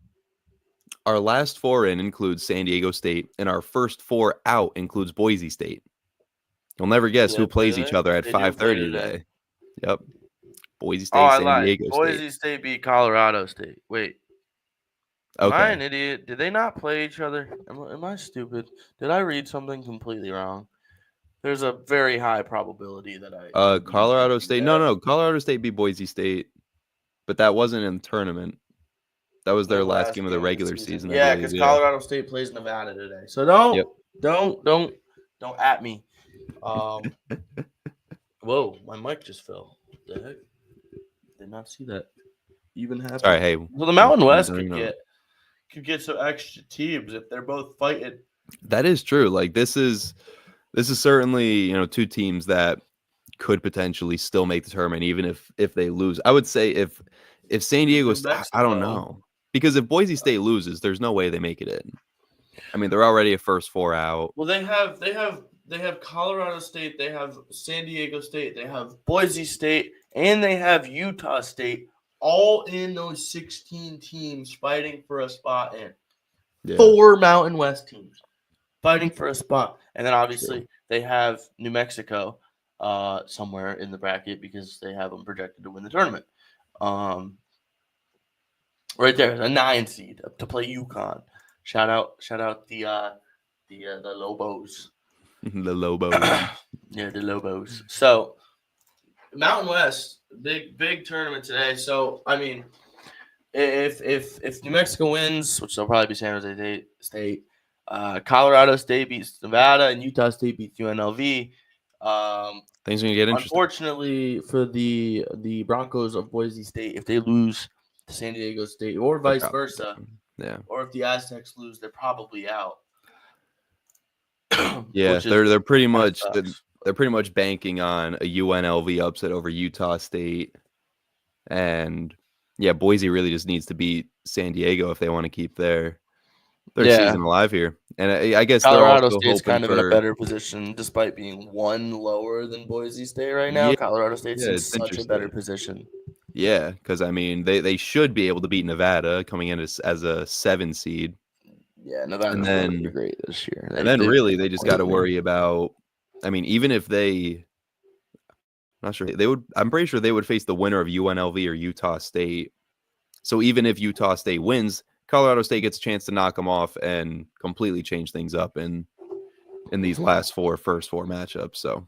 Speaker 1: our last 4 in includes San Diego State, and our first 4 out includes Boise State. You'll never guess who plays each other at 5:30 today. Yep. Boise State, San Diego State.
Speaker 2: Boise State beat Colorado State. Wait. Am I an idiot? Did they not play each other? Am I stupid? Did I read something completely wrong? There's a very high probability that I.
Speaker 1: Colorado State. No. Colorado State beat Boise State, but that wasn't in the tournament. That was their last game of the regular season.
Speaker 2: Yeah, because Colorado State plays Nevada today. So don't at me. Whoa, my mic just fell. What the heck? Did not see that even happen.
Speaker 1: All right, hey.
Speaker 2: Well, the Mountain West could get some extra teams if they're both fighting.
Speaker 1: That is true. Like this is certainly, 2 teams that could potentially still make the tournament, even if they lose. I would say if San Diego, I don't know, because if Boise State loses, there's no way they make it in. I mean, they're already a first 4 out.
Speaker 2: Well, they have Colorado State, they have San Diego State, they have Boise State, and they have Utah State, all in those 16 teams fighting for a spot in. 4 Mountain West teams fighting for a spot. And then obviously they have New Mexico somewhere in the bracket because they have them projected to win the tournament. Right there, a 9 seed to play UConn. Shout out the Lobos.
Speaker 1: The Lobos.
Speaker 2: Yeah, the Lobos. So Mountain West, big tournament today. So I mean, if New Mexico wins, which they'll probably be San Jose State, Colorado State beats Nevada, and Utah State beats UNLV.
Speaker 1: Things are gonna get interesting.
Speaker 2: Unfortunately for the Broncos of Boise State, if they lose to San Diego State or vice versa, or if the Aztecs lose, they're probably out.
Speaker 1: Yeah, they're pretty much banking on a UNLV upset over Utah State, and Boise really just needs to beat San Diego if they want to keep their season alive here. And I guess
Speaker 2: Colorado State's kind of in a better position, despite being 1 lower than Boise State right now. Colorado State's in such a better position.
Speaker 1: Yeah, because I mean they should be able to beat Nevada coming in as a 7 seed.
Speaker 2: Yeah, Nevada's going to be great this year.
Speaker 1: They just got to worry about. I mean, even if I'm not sure they would. I'm pretty sure they would face the winner of UNLV or Utah State. So even if Utah State wins, Colorado State gets a chance to knock them off and completely change things up in these last first 4 matchups. So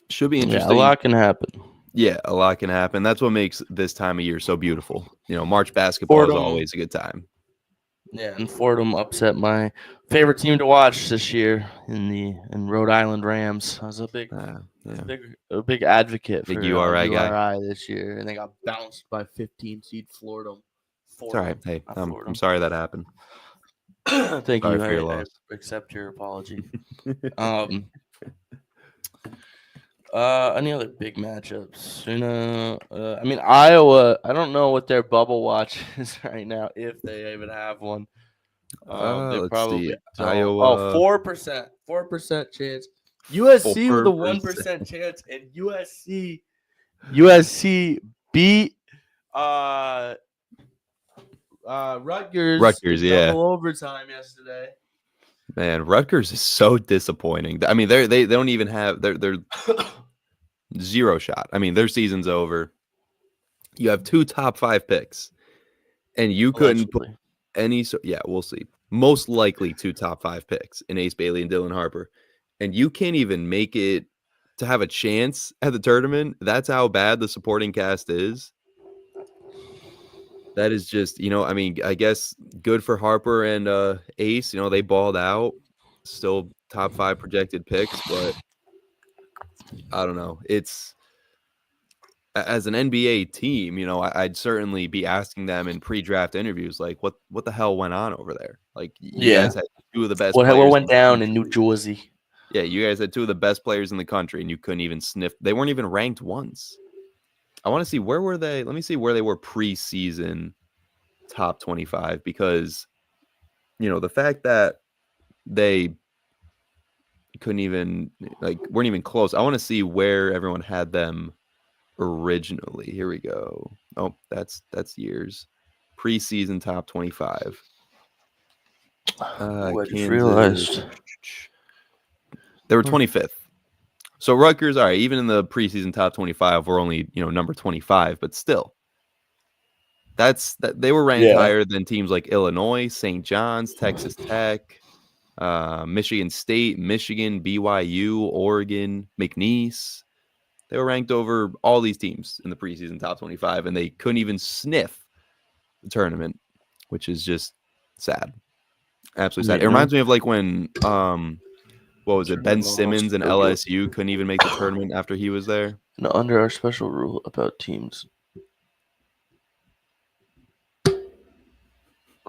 Speaker 1: should be interesting.
Speaker 2: Yeah, a lot can happen.
Speaker 1: Yeah, a lot can happen. That's what makes this time of year so beautiful. March basketball is always a good time.
Speaker 2: Yeah, and Fordham upset my favorite team to watch this year in Rhode Island Rams. I was a big advocate for URI guy this year, and they got bounced by 15 seed Fordham.
Speaker 1: It's all right. Hey, I'm sorry that happened.
Speaker 2: Thank you. I accept your apology. Any other big matchups? I mean, Iowa, I don't know what their bubble watch is right now, if they even have one. They probably
Speaker 1: Iowa.
Speaker 2: 4% chance. USC with a 1% chance, and USC beat Rutgers, double overtime yesterday.
Speaker 1: Man, Rutgers is so disappointing. I mean, they don't even have they're Zero shot. I mean, their season's over. You have 2 top 5 picks, and you couldn't put any. Yeah, we'll see. Most likely 2 top 5 picks in Ace Bailey and Dylan Harper, and you can't even make it to have a chance at the tournament. That's how bad the supporting cast is. That is just, I mean, I guess good for Harper and Ace. They balled out. Still top 5 projected picks, but I don't know. It's as an NBA team, I'd certainly be asking them in pre-draft interviews, like, what the hell went on over there? Like, you guys had 2 of the best players.
Speaker 2: What went down in New Jersey?
Speaker 1: Yeah, you guys had 2 of the best players in the country, and you couldn't even sniff. They weren't even ranked once. I want to see, where were they? Let me see where they were preseason top 25, because, the fact that they couldn't even, weren't even close. I want to see where everyone had them originally. Here we go. Oh, that's years. Preseason top 25.
Speaker 2: I just realized
Speaker 1: they were 25th. So Rutgers, all right, even in the preseason top 25, we're only, number 25, but still. They were ranked higher than teams like Illinois, St. John's, Texas Tech, Michigan State, Michigan, BYU, Oregon, McNeese. They were ranked over all these teams in the preseason top 25, and they couldn't even sniff the tournament, which is just sad. Absolutely sad. It reminds me of like when, what was it, Ben Simmons and LSU couldn't even make the tournament after he was there.
Speaker 2: No, under our special rule about teams.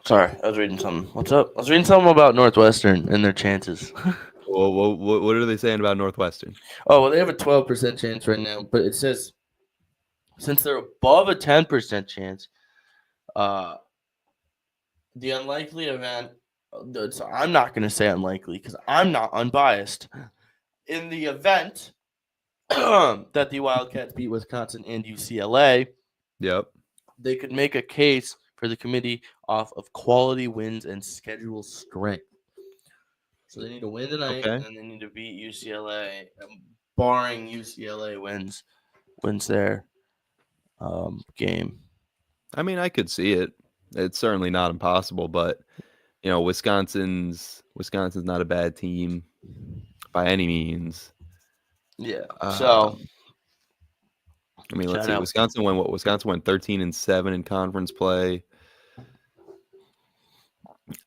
Speaker 2: Sorry, I was reading something. What's up? I was reading something about Northwestern and their chances.
Speaker 1: Well, what are they saying about Northwestern?
Speaker 2: Oh, well, they have a 12% chance right now, but it says since they're above a 10% chance, the unlikely event, so I'm not going to say unlikely because I'm not unbiased. In the event that the Wildcats beat Wisconsin and UCLA, they could make a case for the committee off of quality wins and schedule strength. So they need to win tonight, and they need to beat UCLA. Barring UCLA wins their game.
Speaker 1: I mean, I could see it. It's certainly not impossible, but Wisconsin's not a bad team by any means.
Speaker 2: Yeah. So
Speaker 1: I mean, let's see. Wisconsin went 13-7 in conference play.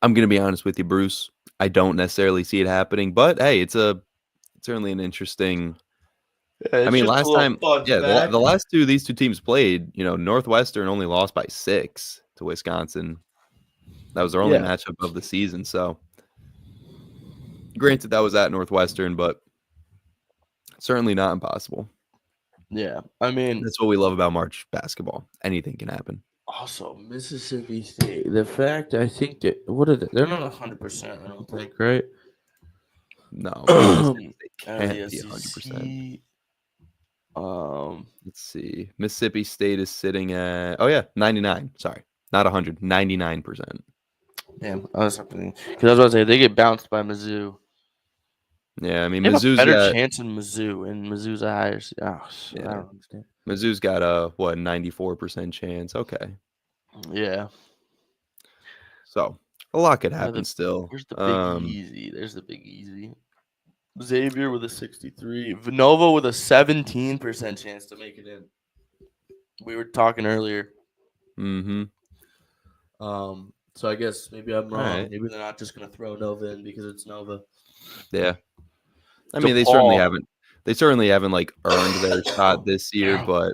Speaker 1: I'm gonna be honest with you, Bruce. I don't necessarily see it happening, but hey, it's certainly an interesting. I mean, last time, the last these two teams played, Northwestern only lost by 6 to Wisconsin. That was their only matchup of the season. So, granted, that was at Northwestern, but certainly not impossible.
Speaker 2: Yeah, I mean,
Speaker 1: that's what we love about March basketball. Anything can happen.
Speaker 2: Also, Mississippi State. The fact I think that they're not 100%. I don't think, right?
Speaker 1: No, can't be 100%. Let's see. Mississippi State is sitting at 99. Sorry, not 100. 99%.
Speaker 2: Damn, I was hoping because I was about to say they get bounced by Mizzou.
Speaker 1: Yeah, I mean,
Speaker 2: Mizzou's got a better chance in Mizzou, and Mizzou's a higher. I don't understand.
Speaker 1: Mizzou's got a 94% chance. Okay.
Speaker 2: Yeah.
Speaker 1: So a lot could happen still.
Speaker 2: Where's the Big Easy? There's the Big Easy. Xavier with a 63. Vinova with a 17% chance to make it in. We were talking earlier.
Speaker 1: Mm-hmm.
Speaker 2: So I guess maybe I'm wrong. Right. Maybe they're not just gonna throw Nova in because it's Nova.
Speaker 1: Yeah. I mean, they certainly haven't. They certainly haven't earned their shot this year, but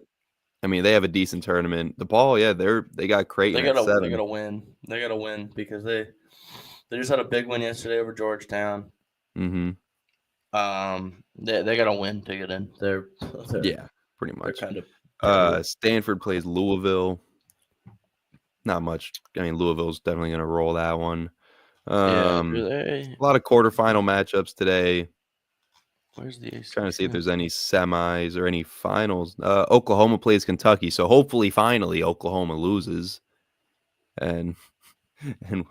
Speaker 1: I mean, they have a decent tournament. The Ball, they got Creighton. They
Speaker 2: gotta win. They gotta win because they just had a big win yesterday over Georgetown.
Speaker 1: Mm-hmm.
Speaker 2: They gotta win to get in. They're
Speaker 1: pretty much.
Speaker 2: Kind of.
Speaker 1: Stanford plays Louisville. Not much. I mean, Louisville's definitely gonna roll that one. A lot of quarterfinal matchups today.
Speaker 2: Where's the ACC?
Speaker 1: Trying to see if there's any semis or any finals. Oklahoma plays Kentucky, so hopefully, finally, Oklahoma loses, and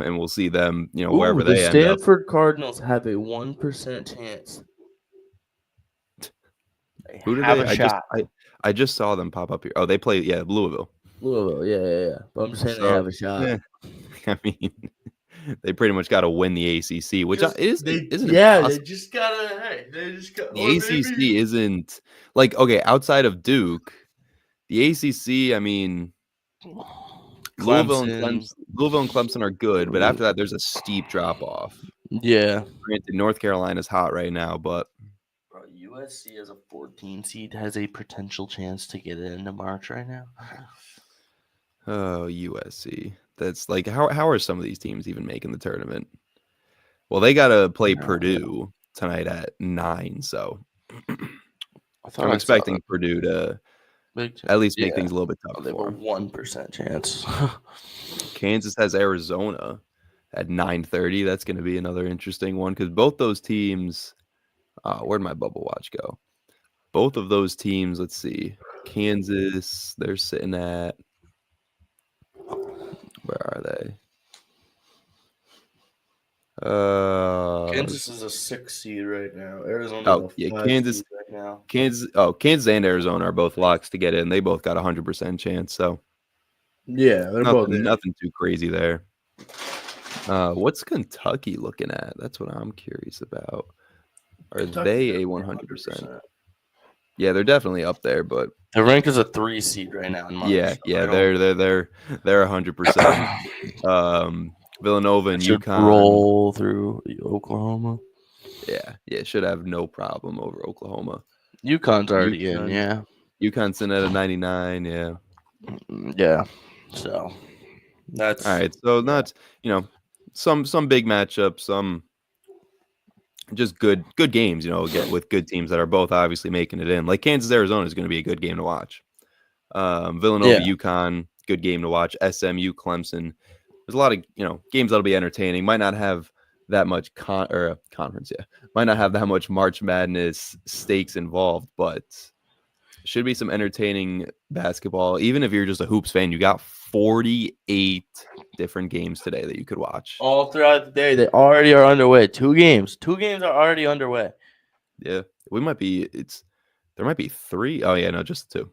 Speaker 1: we'll see them, wherever they end up.
Speaker 2: The Stanford Cardinals have a 1% chance.
Speaker 1: Who did
Speaker 2: have
Speaker 1: they?
Speaker 2: a shot.
Speaker 1: I just saw them pop up here. Oh, they play Louisville.
Speaker 2: Yeah. But I'm saying they have a shot.
Speaker 1: I mean, they pretty much got to win the ACC, which isn't impossible.
Speaker 2: They just gotta. Hey, they just got
Speaker 1: the ACC isn't like okay outside of Duke. The ACC, I mean, Louisville and Clemson are good, but after that, there's a steep drop off.
Speaker 2: Yeah.
Speaker 1: Granted, North Carolina's hot right now, but
Speaker 2: USC as a 14 seed has a potential chance to get into March right now.
Speaker 1: Oh, USC. That's like how are some of these teams even making the tournament? Well, they got to play Purdue tonight at 9, so I'm expecting Purdue to at least make things a little bit tougher.
Speaker 2: They have a 1% chance.
Speaker 1: Kansas has Arizona at 9:30. That's going to be another interesting one because both those teams. Where'd my bubble watch go? Both of those teams. Let's see. Kansas. They're sitting at. Where are they?
Speaker 2: Kansas is a 6 seed right now. Arizona.
Speaker 1: Kansas
Speaker 2: right now.
Speaker 1: Kansas and Arizona are both locks to get in. They both got 100% chance. So
Speaker 2: yeah, they're both
Speaker 1: nothing too crazy there. What's Kentucky looking at? That's what I'm curious about. Are they a 100%? Yeah, they're definitely up there, but
Speaker 2: they're ranked as a 3 seed right now.
Speaker 1: They're 100%. Villanova and UConn
Speaker 2: roll through Oklahoma.
Speaker 1: Yeah, should have no problem over Oklahoma.
Speaker 2: UConn's already in, yeah.
Speaker 1: UConn's in at a 99, yeah.
Speaker 2: Yeah, so that's
Speaker 1: all right. So not some big matchups, some just good games. Get with good teams that are both obviously making it in. Like Kansas Arizona is going to be a good game to watch. Villanova UConn, good game to watch. SMU Clemson. There's a lot of games that'll be entertaining. Might not have that much conference. Yeah, might not have that much March Madness stakes involved, but should be some entertaining basketball. Even if you're just a hoops fan, you got 48 different games today that you could watch
Speaker 2: all throughout the day. They already are underway. 2 games are already underway.
Speaker 1: Yeah, there might be 3. Oh yeah, no, just 2.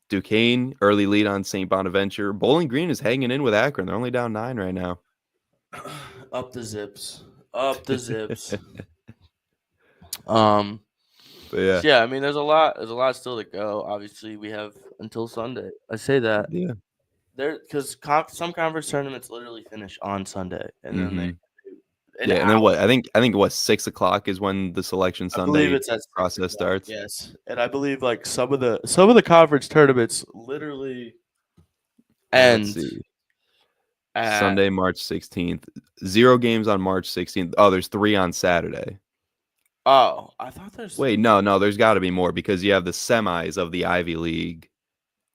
Speaker 1: Duquesne early lead on St. Bonaventure. Bowling Green is hanging in with Akron. They're only down 9 right now.
Speaker 2: Up the zips.
Speaker 1: But
Speaker 2: yeah, I mean, there's a lot still to go. Obviously, we have until Sunday. I say that.
Speaker 1: Yeah.
Speaker 2: Because some conference tournaments literally finish on Sunday, and then
Speaker 1: and then what? I think 6 o'clock is when the selection Sunday process starts.
Speaker 2: Yes, and I believe like some of the conference tournaments literally end.
Speaker 1: Sunday, March 16th. 0 games on March 16th. Oh, there's 3 on Saturday.
Speaker 2: Oh, I thought there's.
Speaker 1: Wait, no, there's got to be more because you have the semis of the Ivy League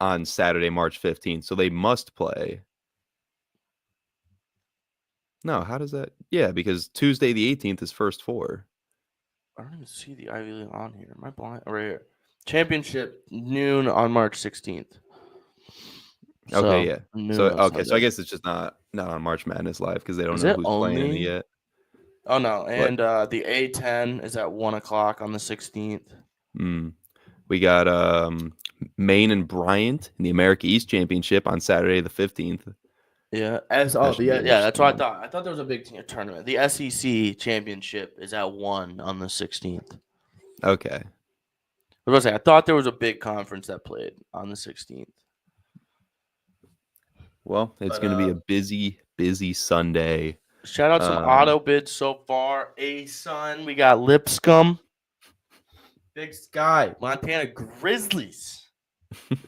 Speaker 1: on Saturday, March 15th. So they must play. No, how does that? Yeah, because Tuesday the 18th is first 4.
Speaker 2: I don't even see the Ivy League on here. Am I blind? Right here. Championship noon on March 16th.
Speaker 1: Okay, yeah. So so I guess it's just not on March Madness Live because they don't know who's playing in it yet.
Speaker 2: Oh no, and the A10 is at 1 o'clock on the 16th.
Speaker 1: We got Maine and Bryant in the America East Championship on Saturday the 15th.
Speaker 2: Yeah, that's what I thought. I thought there was a big tournament. The SEC Championship is at 1 on the 16th.
Speaker 1: Okay.
Speaker 2: I thought there was a big conference that played on the 16th.
Speaker 1: Well, it's going to be a busy Sunday.
Speaker 2: Shout out some auto bids so far. A-Sun, we got Lipscomb. Big Sky, Montana Grizzlies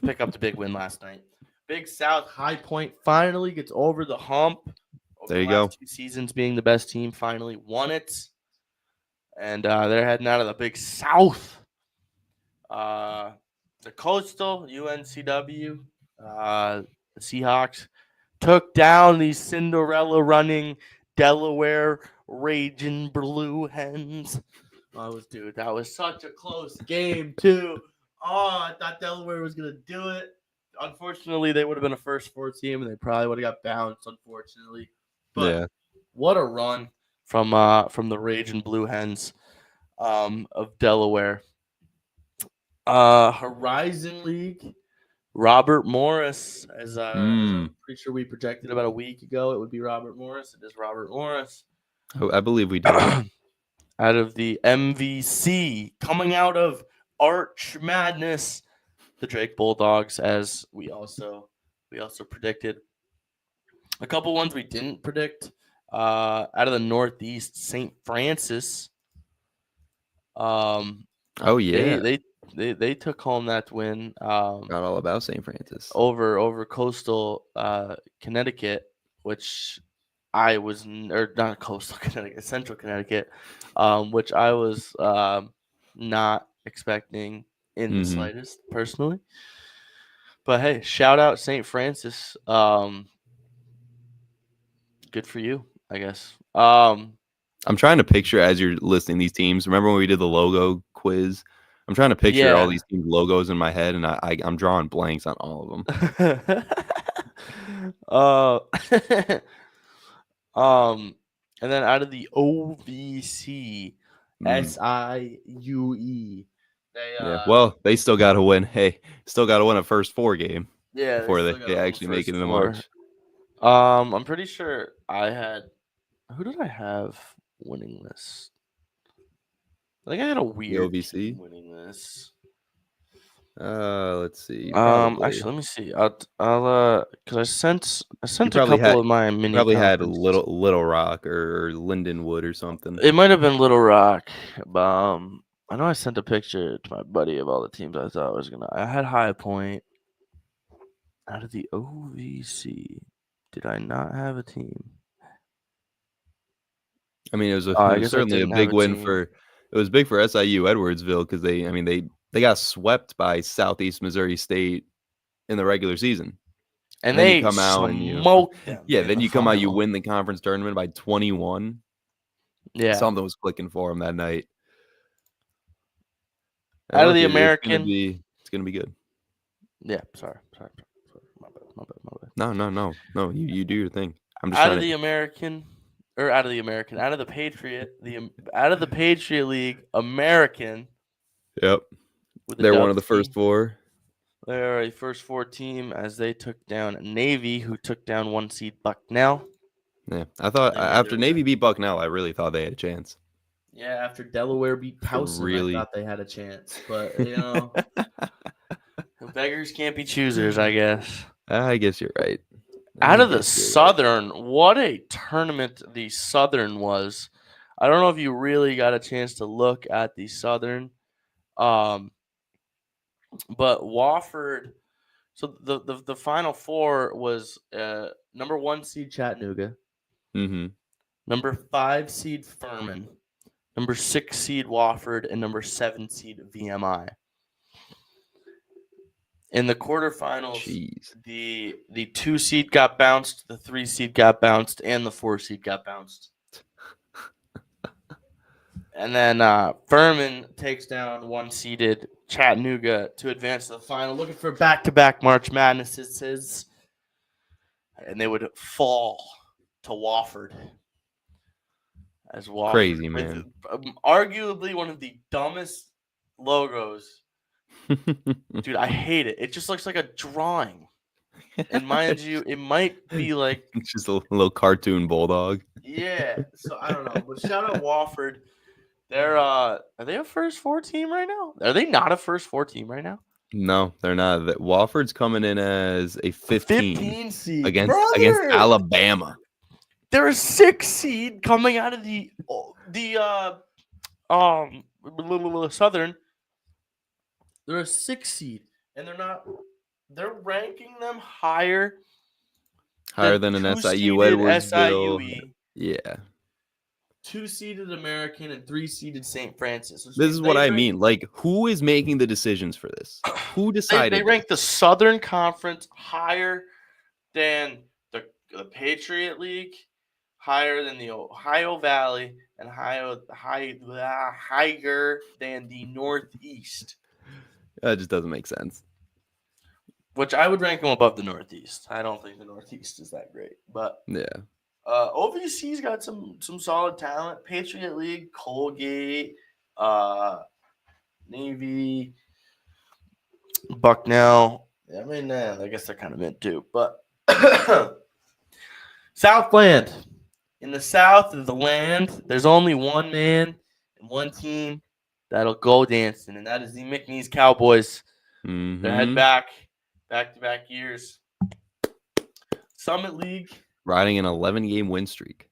Speaker 2: pick up the big win last night. Big South, High Point finally gets over the hump.
Speaker 1: There you go.
Speaker 2: 2 seasons being the best team, finally won it. And they're heading out of the Big South. The Coastal, UNCW, the Seahawks took down the Cinderella running Delaware Raging Blue Hens. That was such a close game, too. Oh, I thought Delaware was going to do it. Unfortunately, they would have been a first 4 team, and they probably would have got bounced, unfortunately. But what a run from the Raging Blue Hens of Delaware. Horizon League. Robert Morris, as I'm pretty sure we projected about a week ago, it would be Robert Morris. It is Robert Morris.
Speaker 1: I believe we did.
Speaker 2: Out of the MVC, coming out of Arch Madness, the Drake Bulldogs, as we also predicted. A couple ones we didn't predict. Out of the Northeast, St. Francis.
Speaker 1: Oh yeah,
Speaker 2: they took home that win.
Speaker 1: Not all about St. Francis
Speaker 2: over coastal Connecticut, which I was or not coastal Connecticut, central Connecticut, which I was not expecting in the slightest personally. But hey, shout out St. Francis. Good for you, I guess.
Speaker 1: I'm trying to picture as you're listing these teams. Remember when we did the logo quiz? I'm trying to picture all these team logos in my head, and I'm drawing blanks on all of them.
Speaker 2: And then out of the OVC, SIUE.
Speaker 1: Well, they still got to win. Hey, still got to win a first 4 game.
Speaker 2: Yeah,
Speaker 1: before they actually make it into March.
Speaker 2: I'm pretty sure I had. Who did I have winning this? I think I had a weird
Speaker 1: OVC
Speaker 2: winning this.
Speaker 1: Let's see.
Speaker 2: Actually, let me see. I'll because I sent a couple of my mini.
Speaker 1: Probably had Little Rock or Lindenwood or something.
Speaker 2: It might have been Little Rock. I know I sent a picture to my buddy of all the teams I thought was gonna. I had High Point. Out of the OVC, did I not have a team?
Speaker 1: I mean, it was certainly a big win for. It was big for SIU Edwardsville because they got swept by Southeast Missouri State in the regular season,
Speaker 2: and they come out and smoked them.
Speaker 1: Yeah, then you come out, you win the conference tournament by 21.
Speaker 2: Yeah,
Speaker 1: something was clicking for them that night.
Speaker 2: Out of the American,
Speaker 1: it's gonna be good.
Speaker 2: Yeah, sorry. My bad.
Speaker 1: No. You do your thing. I'm just
Speaker 2: out of the American. Out of the Patriot, out of the Patriot League, American.
Speaker 1: Yep, they're one of the first 4.
Speaker 2: They're a first 4 team as they took down Navy, who took down 1 seed Bucknell.
Speaker 1: Yeah, I thought after Navy beat Bucknell, I really thought they had a chance.
Speaker 2: Yeah, after Delaware beat Towson, I thought they had a chance, but beggars can't be choosers, I guess.
Speaker 1: I guess you're right.
Speaker 2: Out of the Southern, what a tournament the Southern was. I don't know if you really got a chance to look at the Southern, but Wofford. So the Final 4 was number 1 seed Chattanooga, number 5 seed Furman, number 6 seed Wofford, and number 7 seed VMI. In the quarterfinals, the 2 seed got bounced, the 3 seed got bounced, and the 4 seed got bounced. And then Furman takes down 1 seeded Chattanooga to advance to the final, looking for back-to-back March Madnesses. And they would fall to Wofford. As Wofford,
Speaker 1: crazy, man.
Speaker 2: Arguably one of the dumbest logos. Dude, I hate it. It just looks like a drawing. And mind you, it might be like
Speaker 1: it's just a little cartoon bulldog.
Speaker 2: Yeah. So I don't know. But shout out Wofford. They're are they a first 4 team right now? Are they not a first 4 team right now?
Speaker 1: No, they're not. Wofford's coming in as a 15
Speaker 2: seed
Speaker 1: against Alabama.
Speaker 2: They're a 6 seed coming out of the Southern. They're a 6 seed, and they're ranking them higher
Speaker 1: than an SIU Edwardsville.
Speaker 2: SIUE.
Speaker 1: Yeah.
Speaker 2: 2-seeded American and 3-seeded St. Francis.
Speaker 1: This is what I mean. Like, who is making the decisions for this? Who decided?
Speaker 2: They rank the Southern Conference higher than the Patriot League, higher than the Ohio Valley, and higher than the Northeast.
Speaker 1: That just doesn't make sense.
Speaker 2: Which I would rank them above the Northeast. I don't think the Northeast is that great, but
Speaker 1: yeah.
Speaker 2: OVC's got some solid talent. Patriot League, Colgate, Navy, Bucknell. I mean, I guess they're kind of in too. But Southland. In the south of the land, there's only one man and one team that'll go dancing, and that is the McNeese Cowboys.
Speaker 1: Mm-hmm.
Speaker 2: They're head back-to-back years. Summit League.
Speaker 1: Riding an 11-game win streak.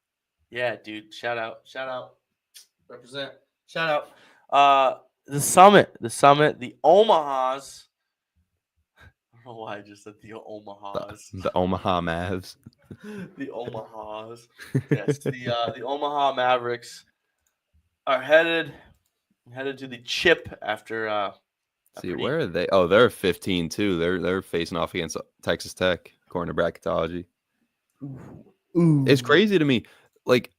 Speaker 2: Yeah, dude. Shout out. Represent. Shout out. The Summit, the Omahas. I don't know why I just said the Omahas.
Speaker 1: The Omaha Mavs.
Speaker 2: The Omahas. Yes, the Omaha Mavericks are headed to the chip after.
Speaker 1: See, where are they? Oh, they're 15 too. They're facing off against Texas Tech, according to bracketology. Ooh. It's crazy to me. Like,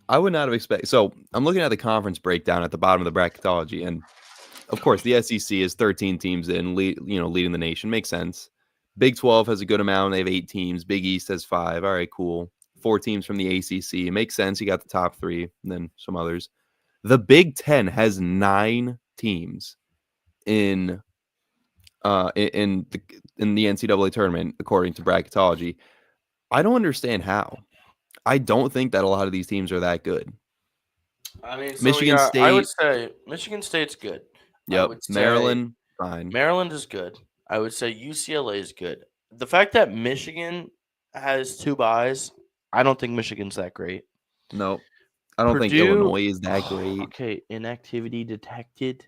Speaker 1: I would not have expected. So I'm looking at the conference breakdown at the bottom of the bracketology, and of course, the SEC is 13 teams in, leading the nation. Makes sense. Big 12 has a good amount. They have 8 teams. Big East has 5. All right, cool. 4 teams from the ACC. It makes sense. You got the top 3, and then some others. The Big 10 has 9 teams in the NCAA tournament, according to bracketology. I don't understand how. I don't think that a lot of these teams are that good.
Speaker 2: I mean,
Speaker 1: Michigan State.
Speaker 2: I would say Michigan State's good.
Speaker 1: Yep. Maryland, fine.
Speaker 2: Maryland is good. I would say UCLA is good. The fact that Michigan has 2 byes, I don't think Michigan's that great.
Speaker 1: No, I don't think Illinois is that great.
Speaker 2: Okay, inactivity detected.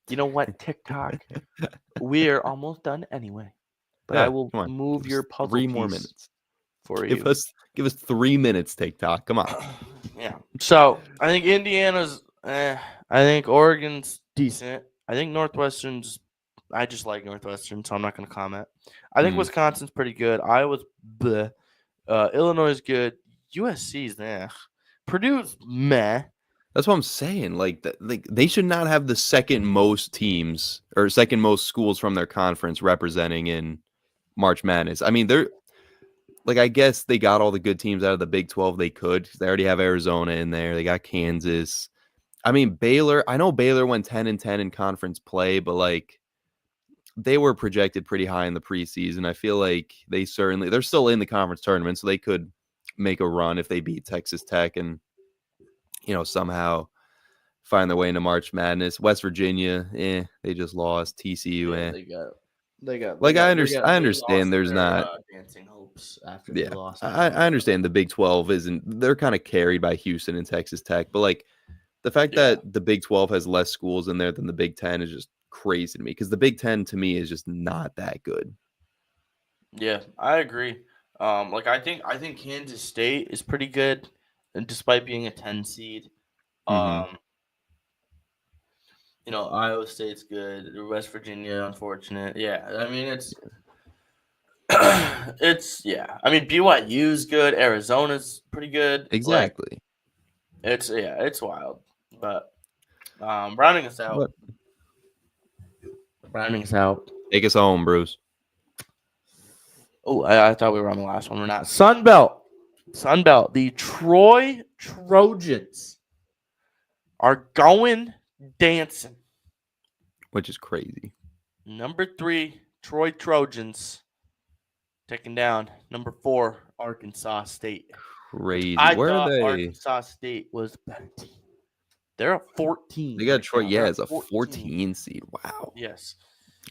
Speaker 2: You know what, TikTok? We're almost done anyway. But I will move your puzzle
Speaker 1: 3 more minutes
Speaker 2: for you.
Speaker 1: Give us 3 minutes, TikTok. Come on.
Speaker 2: Yeah. So I think Indiana's. I think Oregon's decent. I think Northwestern's. I just like Northwestern, so I'm not going to comment. I think Wisconsin's pretty good. Iowa's bleh. Illinois is good. USC's there. Purdue's meh.
Speaker 1: That's what I'm saying. Like they should not have the second most teams or second most schools from their conference representing in March Madness. I mean, they're like, I guess they got all the good teams out of the Big 12 they could. They already have Arizona in there. They got Kansas. I mean, Baylor. I know Baylor went 10-10 in conference play, but like, they were projected pretty high in the preseason. I feel like they're still in the conference tournament, so they could make a run if they beat Texas Tech and, somehow find their way into March Madness. West Virginia, they just lost. TCU, I understand there's not
Speaker 2: dancing hopes after they lost.
Speaker 1: I understand the Big 12 they're kind of carried by Houston and Texas Tech, but like the fact that the Big 12 has less schools in there than the Big 10 is just crazy to me, because the Big 10 to me is just not that good.
Speaker 2: Yeah, I agree. I think Kansas State is pretty good, and despite being a 10 seed. Iowa State's good. West Virginia, unfortunate. Yeah, I mean it's I mean BYU's good. Arizona's pretty good.
Speaker 1: Exactly.
Speaker 2: It's wild. But rounding us out.
Speaker 1: Take us home, Bruce.
Speaker 2: Oh, I thought we were on the last one. We're not. Sun Belt. The Troy Trojans are going dancing.
Speaker 1: Which is crazy.
Speaker 2: Number 3, Troy Trojans taking down number 4, Arkansas State.
Speaker 1: Crazy.
Speaker 2: Where are they? Arkansas State was better. They're a 14.
Speaker 1: They got Troy. Yeah, it's a 14 seed. Wow.
Speaker 2: Yes.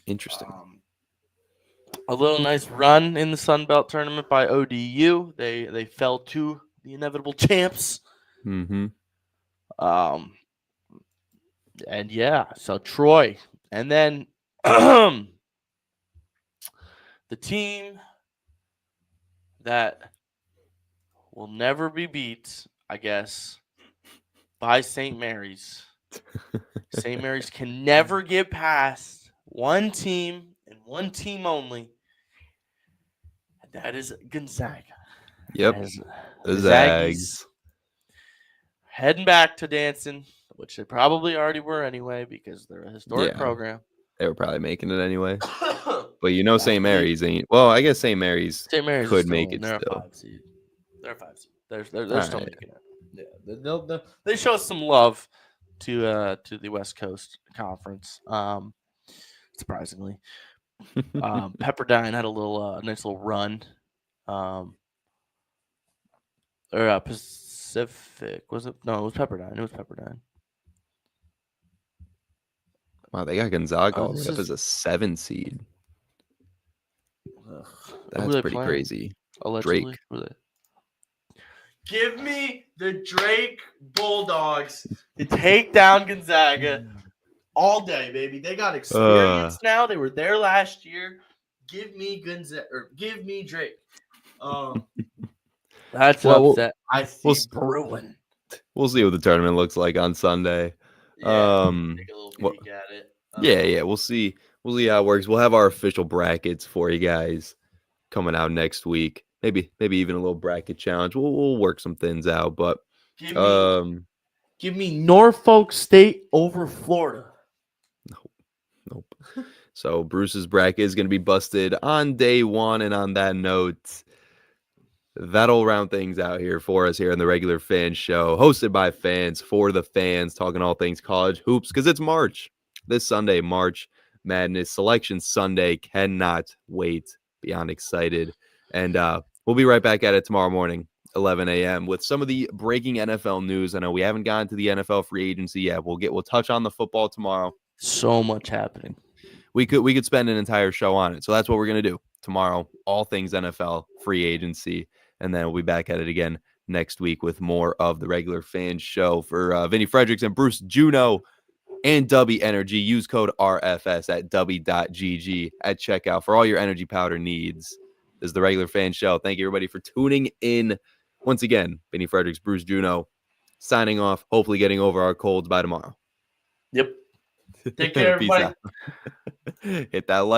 Speaker 1: Interesting.
Speaker 2: A little nice run in the Sun Belt tournament by ODU. They fell to the inevitable champs.
Speaker 1: Mm-hmm.
Speaker 2: And so Troy. And then the team that will never be beat, I guess, by St. Mary's. St. Mary's can never get past one team and one team only. And that is Gonzaga.
Speaker 1: Yep. The Zags.
Speaker 2: Heading back to dancing, which they probably already were anyway because they're a historic program.
Speaker 1: They were probably making it anyway. But St. Mary's ain't. Well, I guess St. Mary's could make it still.
Speaker 2: A 5 seed. They're a 5 seed. They're still making it. Yeah, they show some love to the West Coast Conference. Surprisingly, Pepperdine had a little nice little run. Or Pacific, was it? No, it was Pepperdine. It was Pepperdine.
Speaker 1: Wow, they got Gonzaga all the way up as a 7 seed. That's pretty crazy.
Speaker 2: Allegedly.
Speaker 1: Drake.
Speaker 2: Give me the Drake Bulldogs to take down Gonzaga all day, baby. They got experience now. They were there last year. Give me Gonzaga or give me Drake. That's upset. I see brewing.
Speaker 1: We'll see what the tournament looks like on Sunday.
Speaker 2: Yeah, take a little peek at it.
Speaker 1: Yeah. We'll see how it works. We'll have our official brackets for you guys coming out next week. Maybe even a little bracket challenge. We'll work some things out. But
Speaker 2: give me Norfolk State over Florida.
Speaker 1: Nope. So Bruce's bracket is going to be busted on day 1. And on that note, that'll round things out here for us here on the Regular Fan Show, hosted by fans for the fans, talking all things college hoops because it's March. This Sunday, March Madness Selection Sunday. Cannot wait. Beyond excited. And we'll be right back at it tomorrow morning, 11 a.m. with some of the breaking NFL news. I know we haven't gotten to the NFL free agency yet. We'll touch on the football tomorrow.
Speaker 2: So much happening.
Speaker 1: We could spend an entire show on it. So that's what we're going to do tomorrow. All things NFL free agency. And then we'll be back at it again next week with more of the Regular Fan Show. For Vinny Fredericks and Bruce Juno and W Energy, use code RFS at W.GG at checkout for all your energy powder needs. This is the Regular Fan Show. Thank you, everybody, for tuning in. Once again, Vinny Fredericks, Bruce Juno, signing off, hopefully getting over our colds by tomorrow.
Speaker 2: Yep. Take care, everybody.
Speaker 1: Hit that like.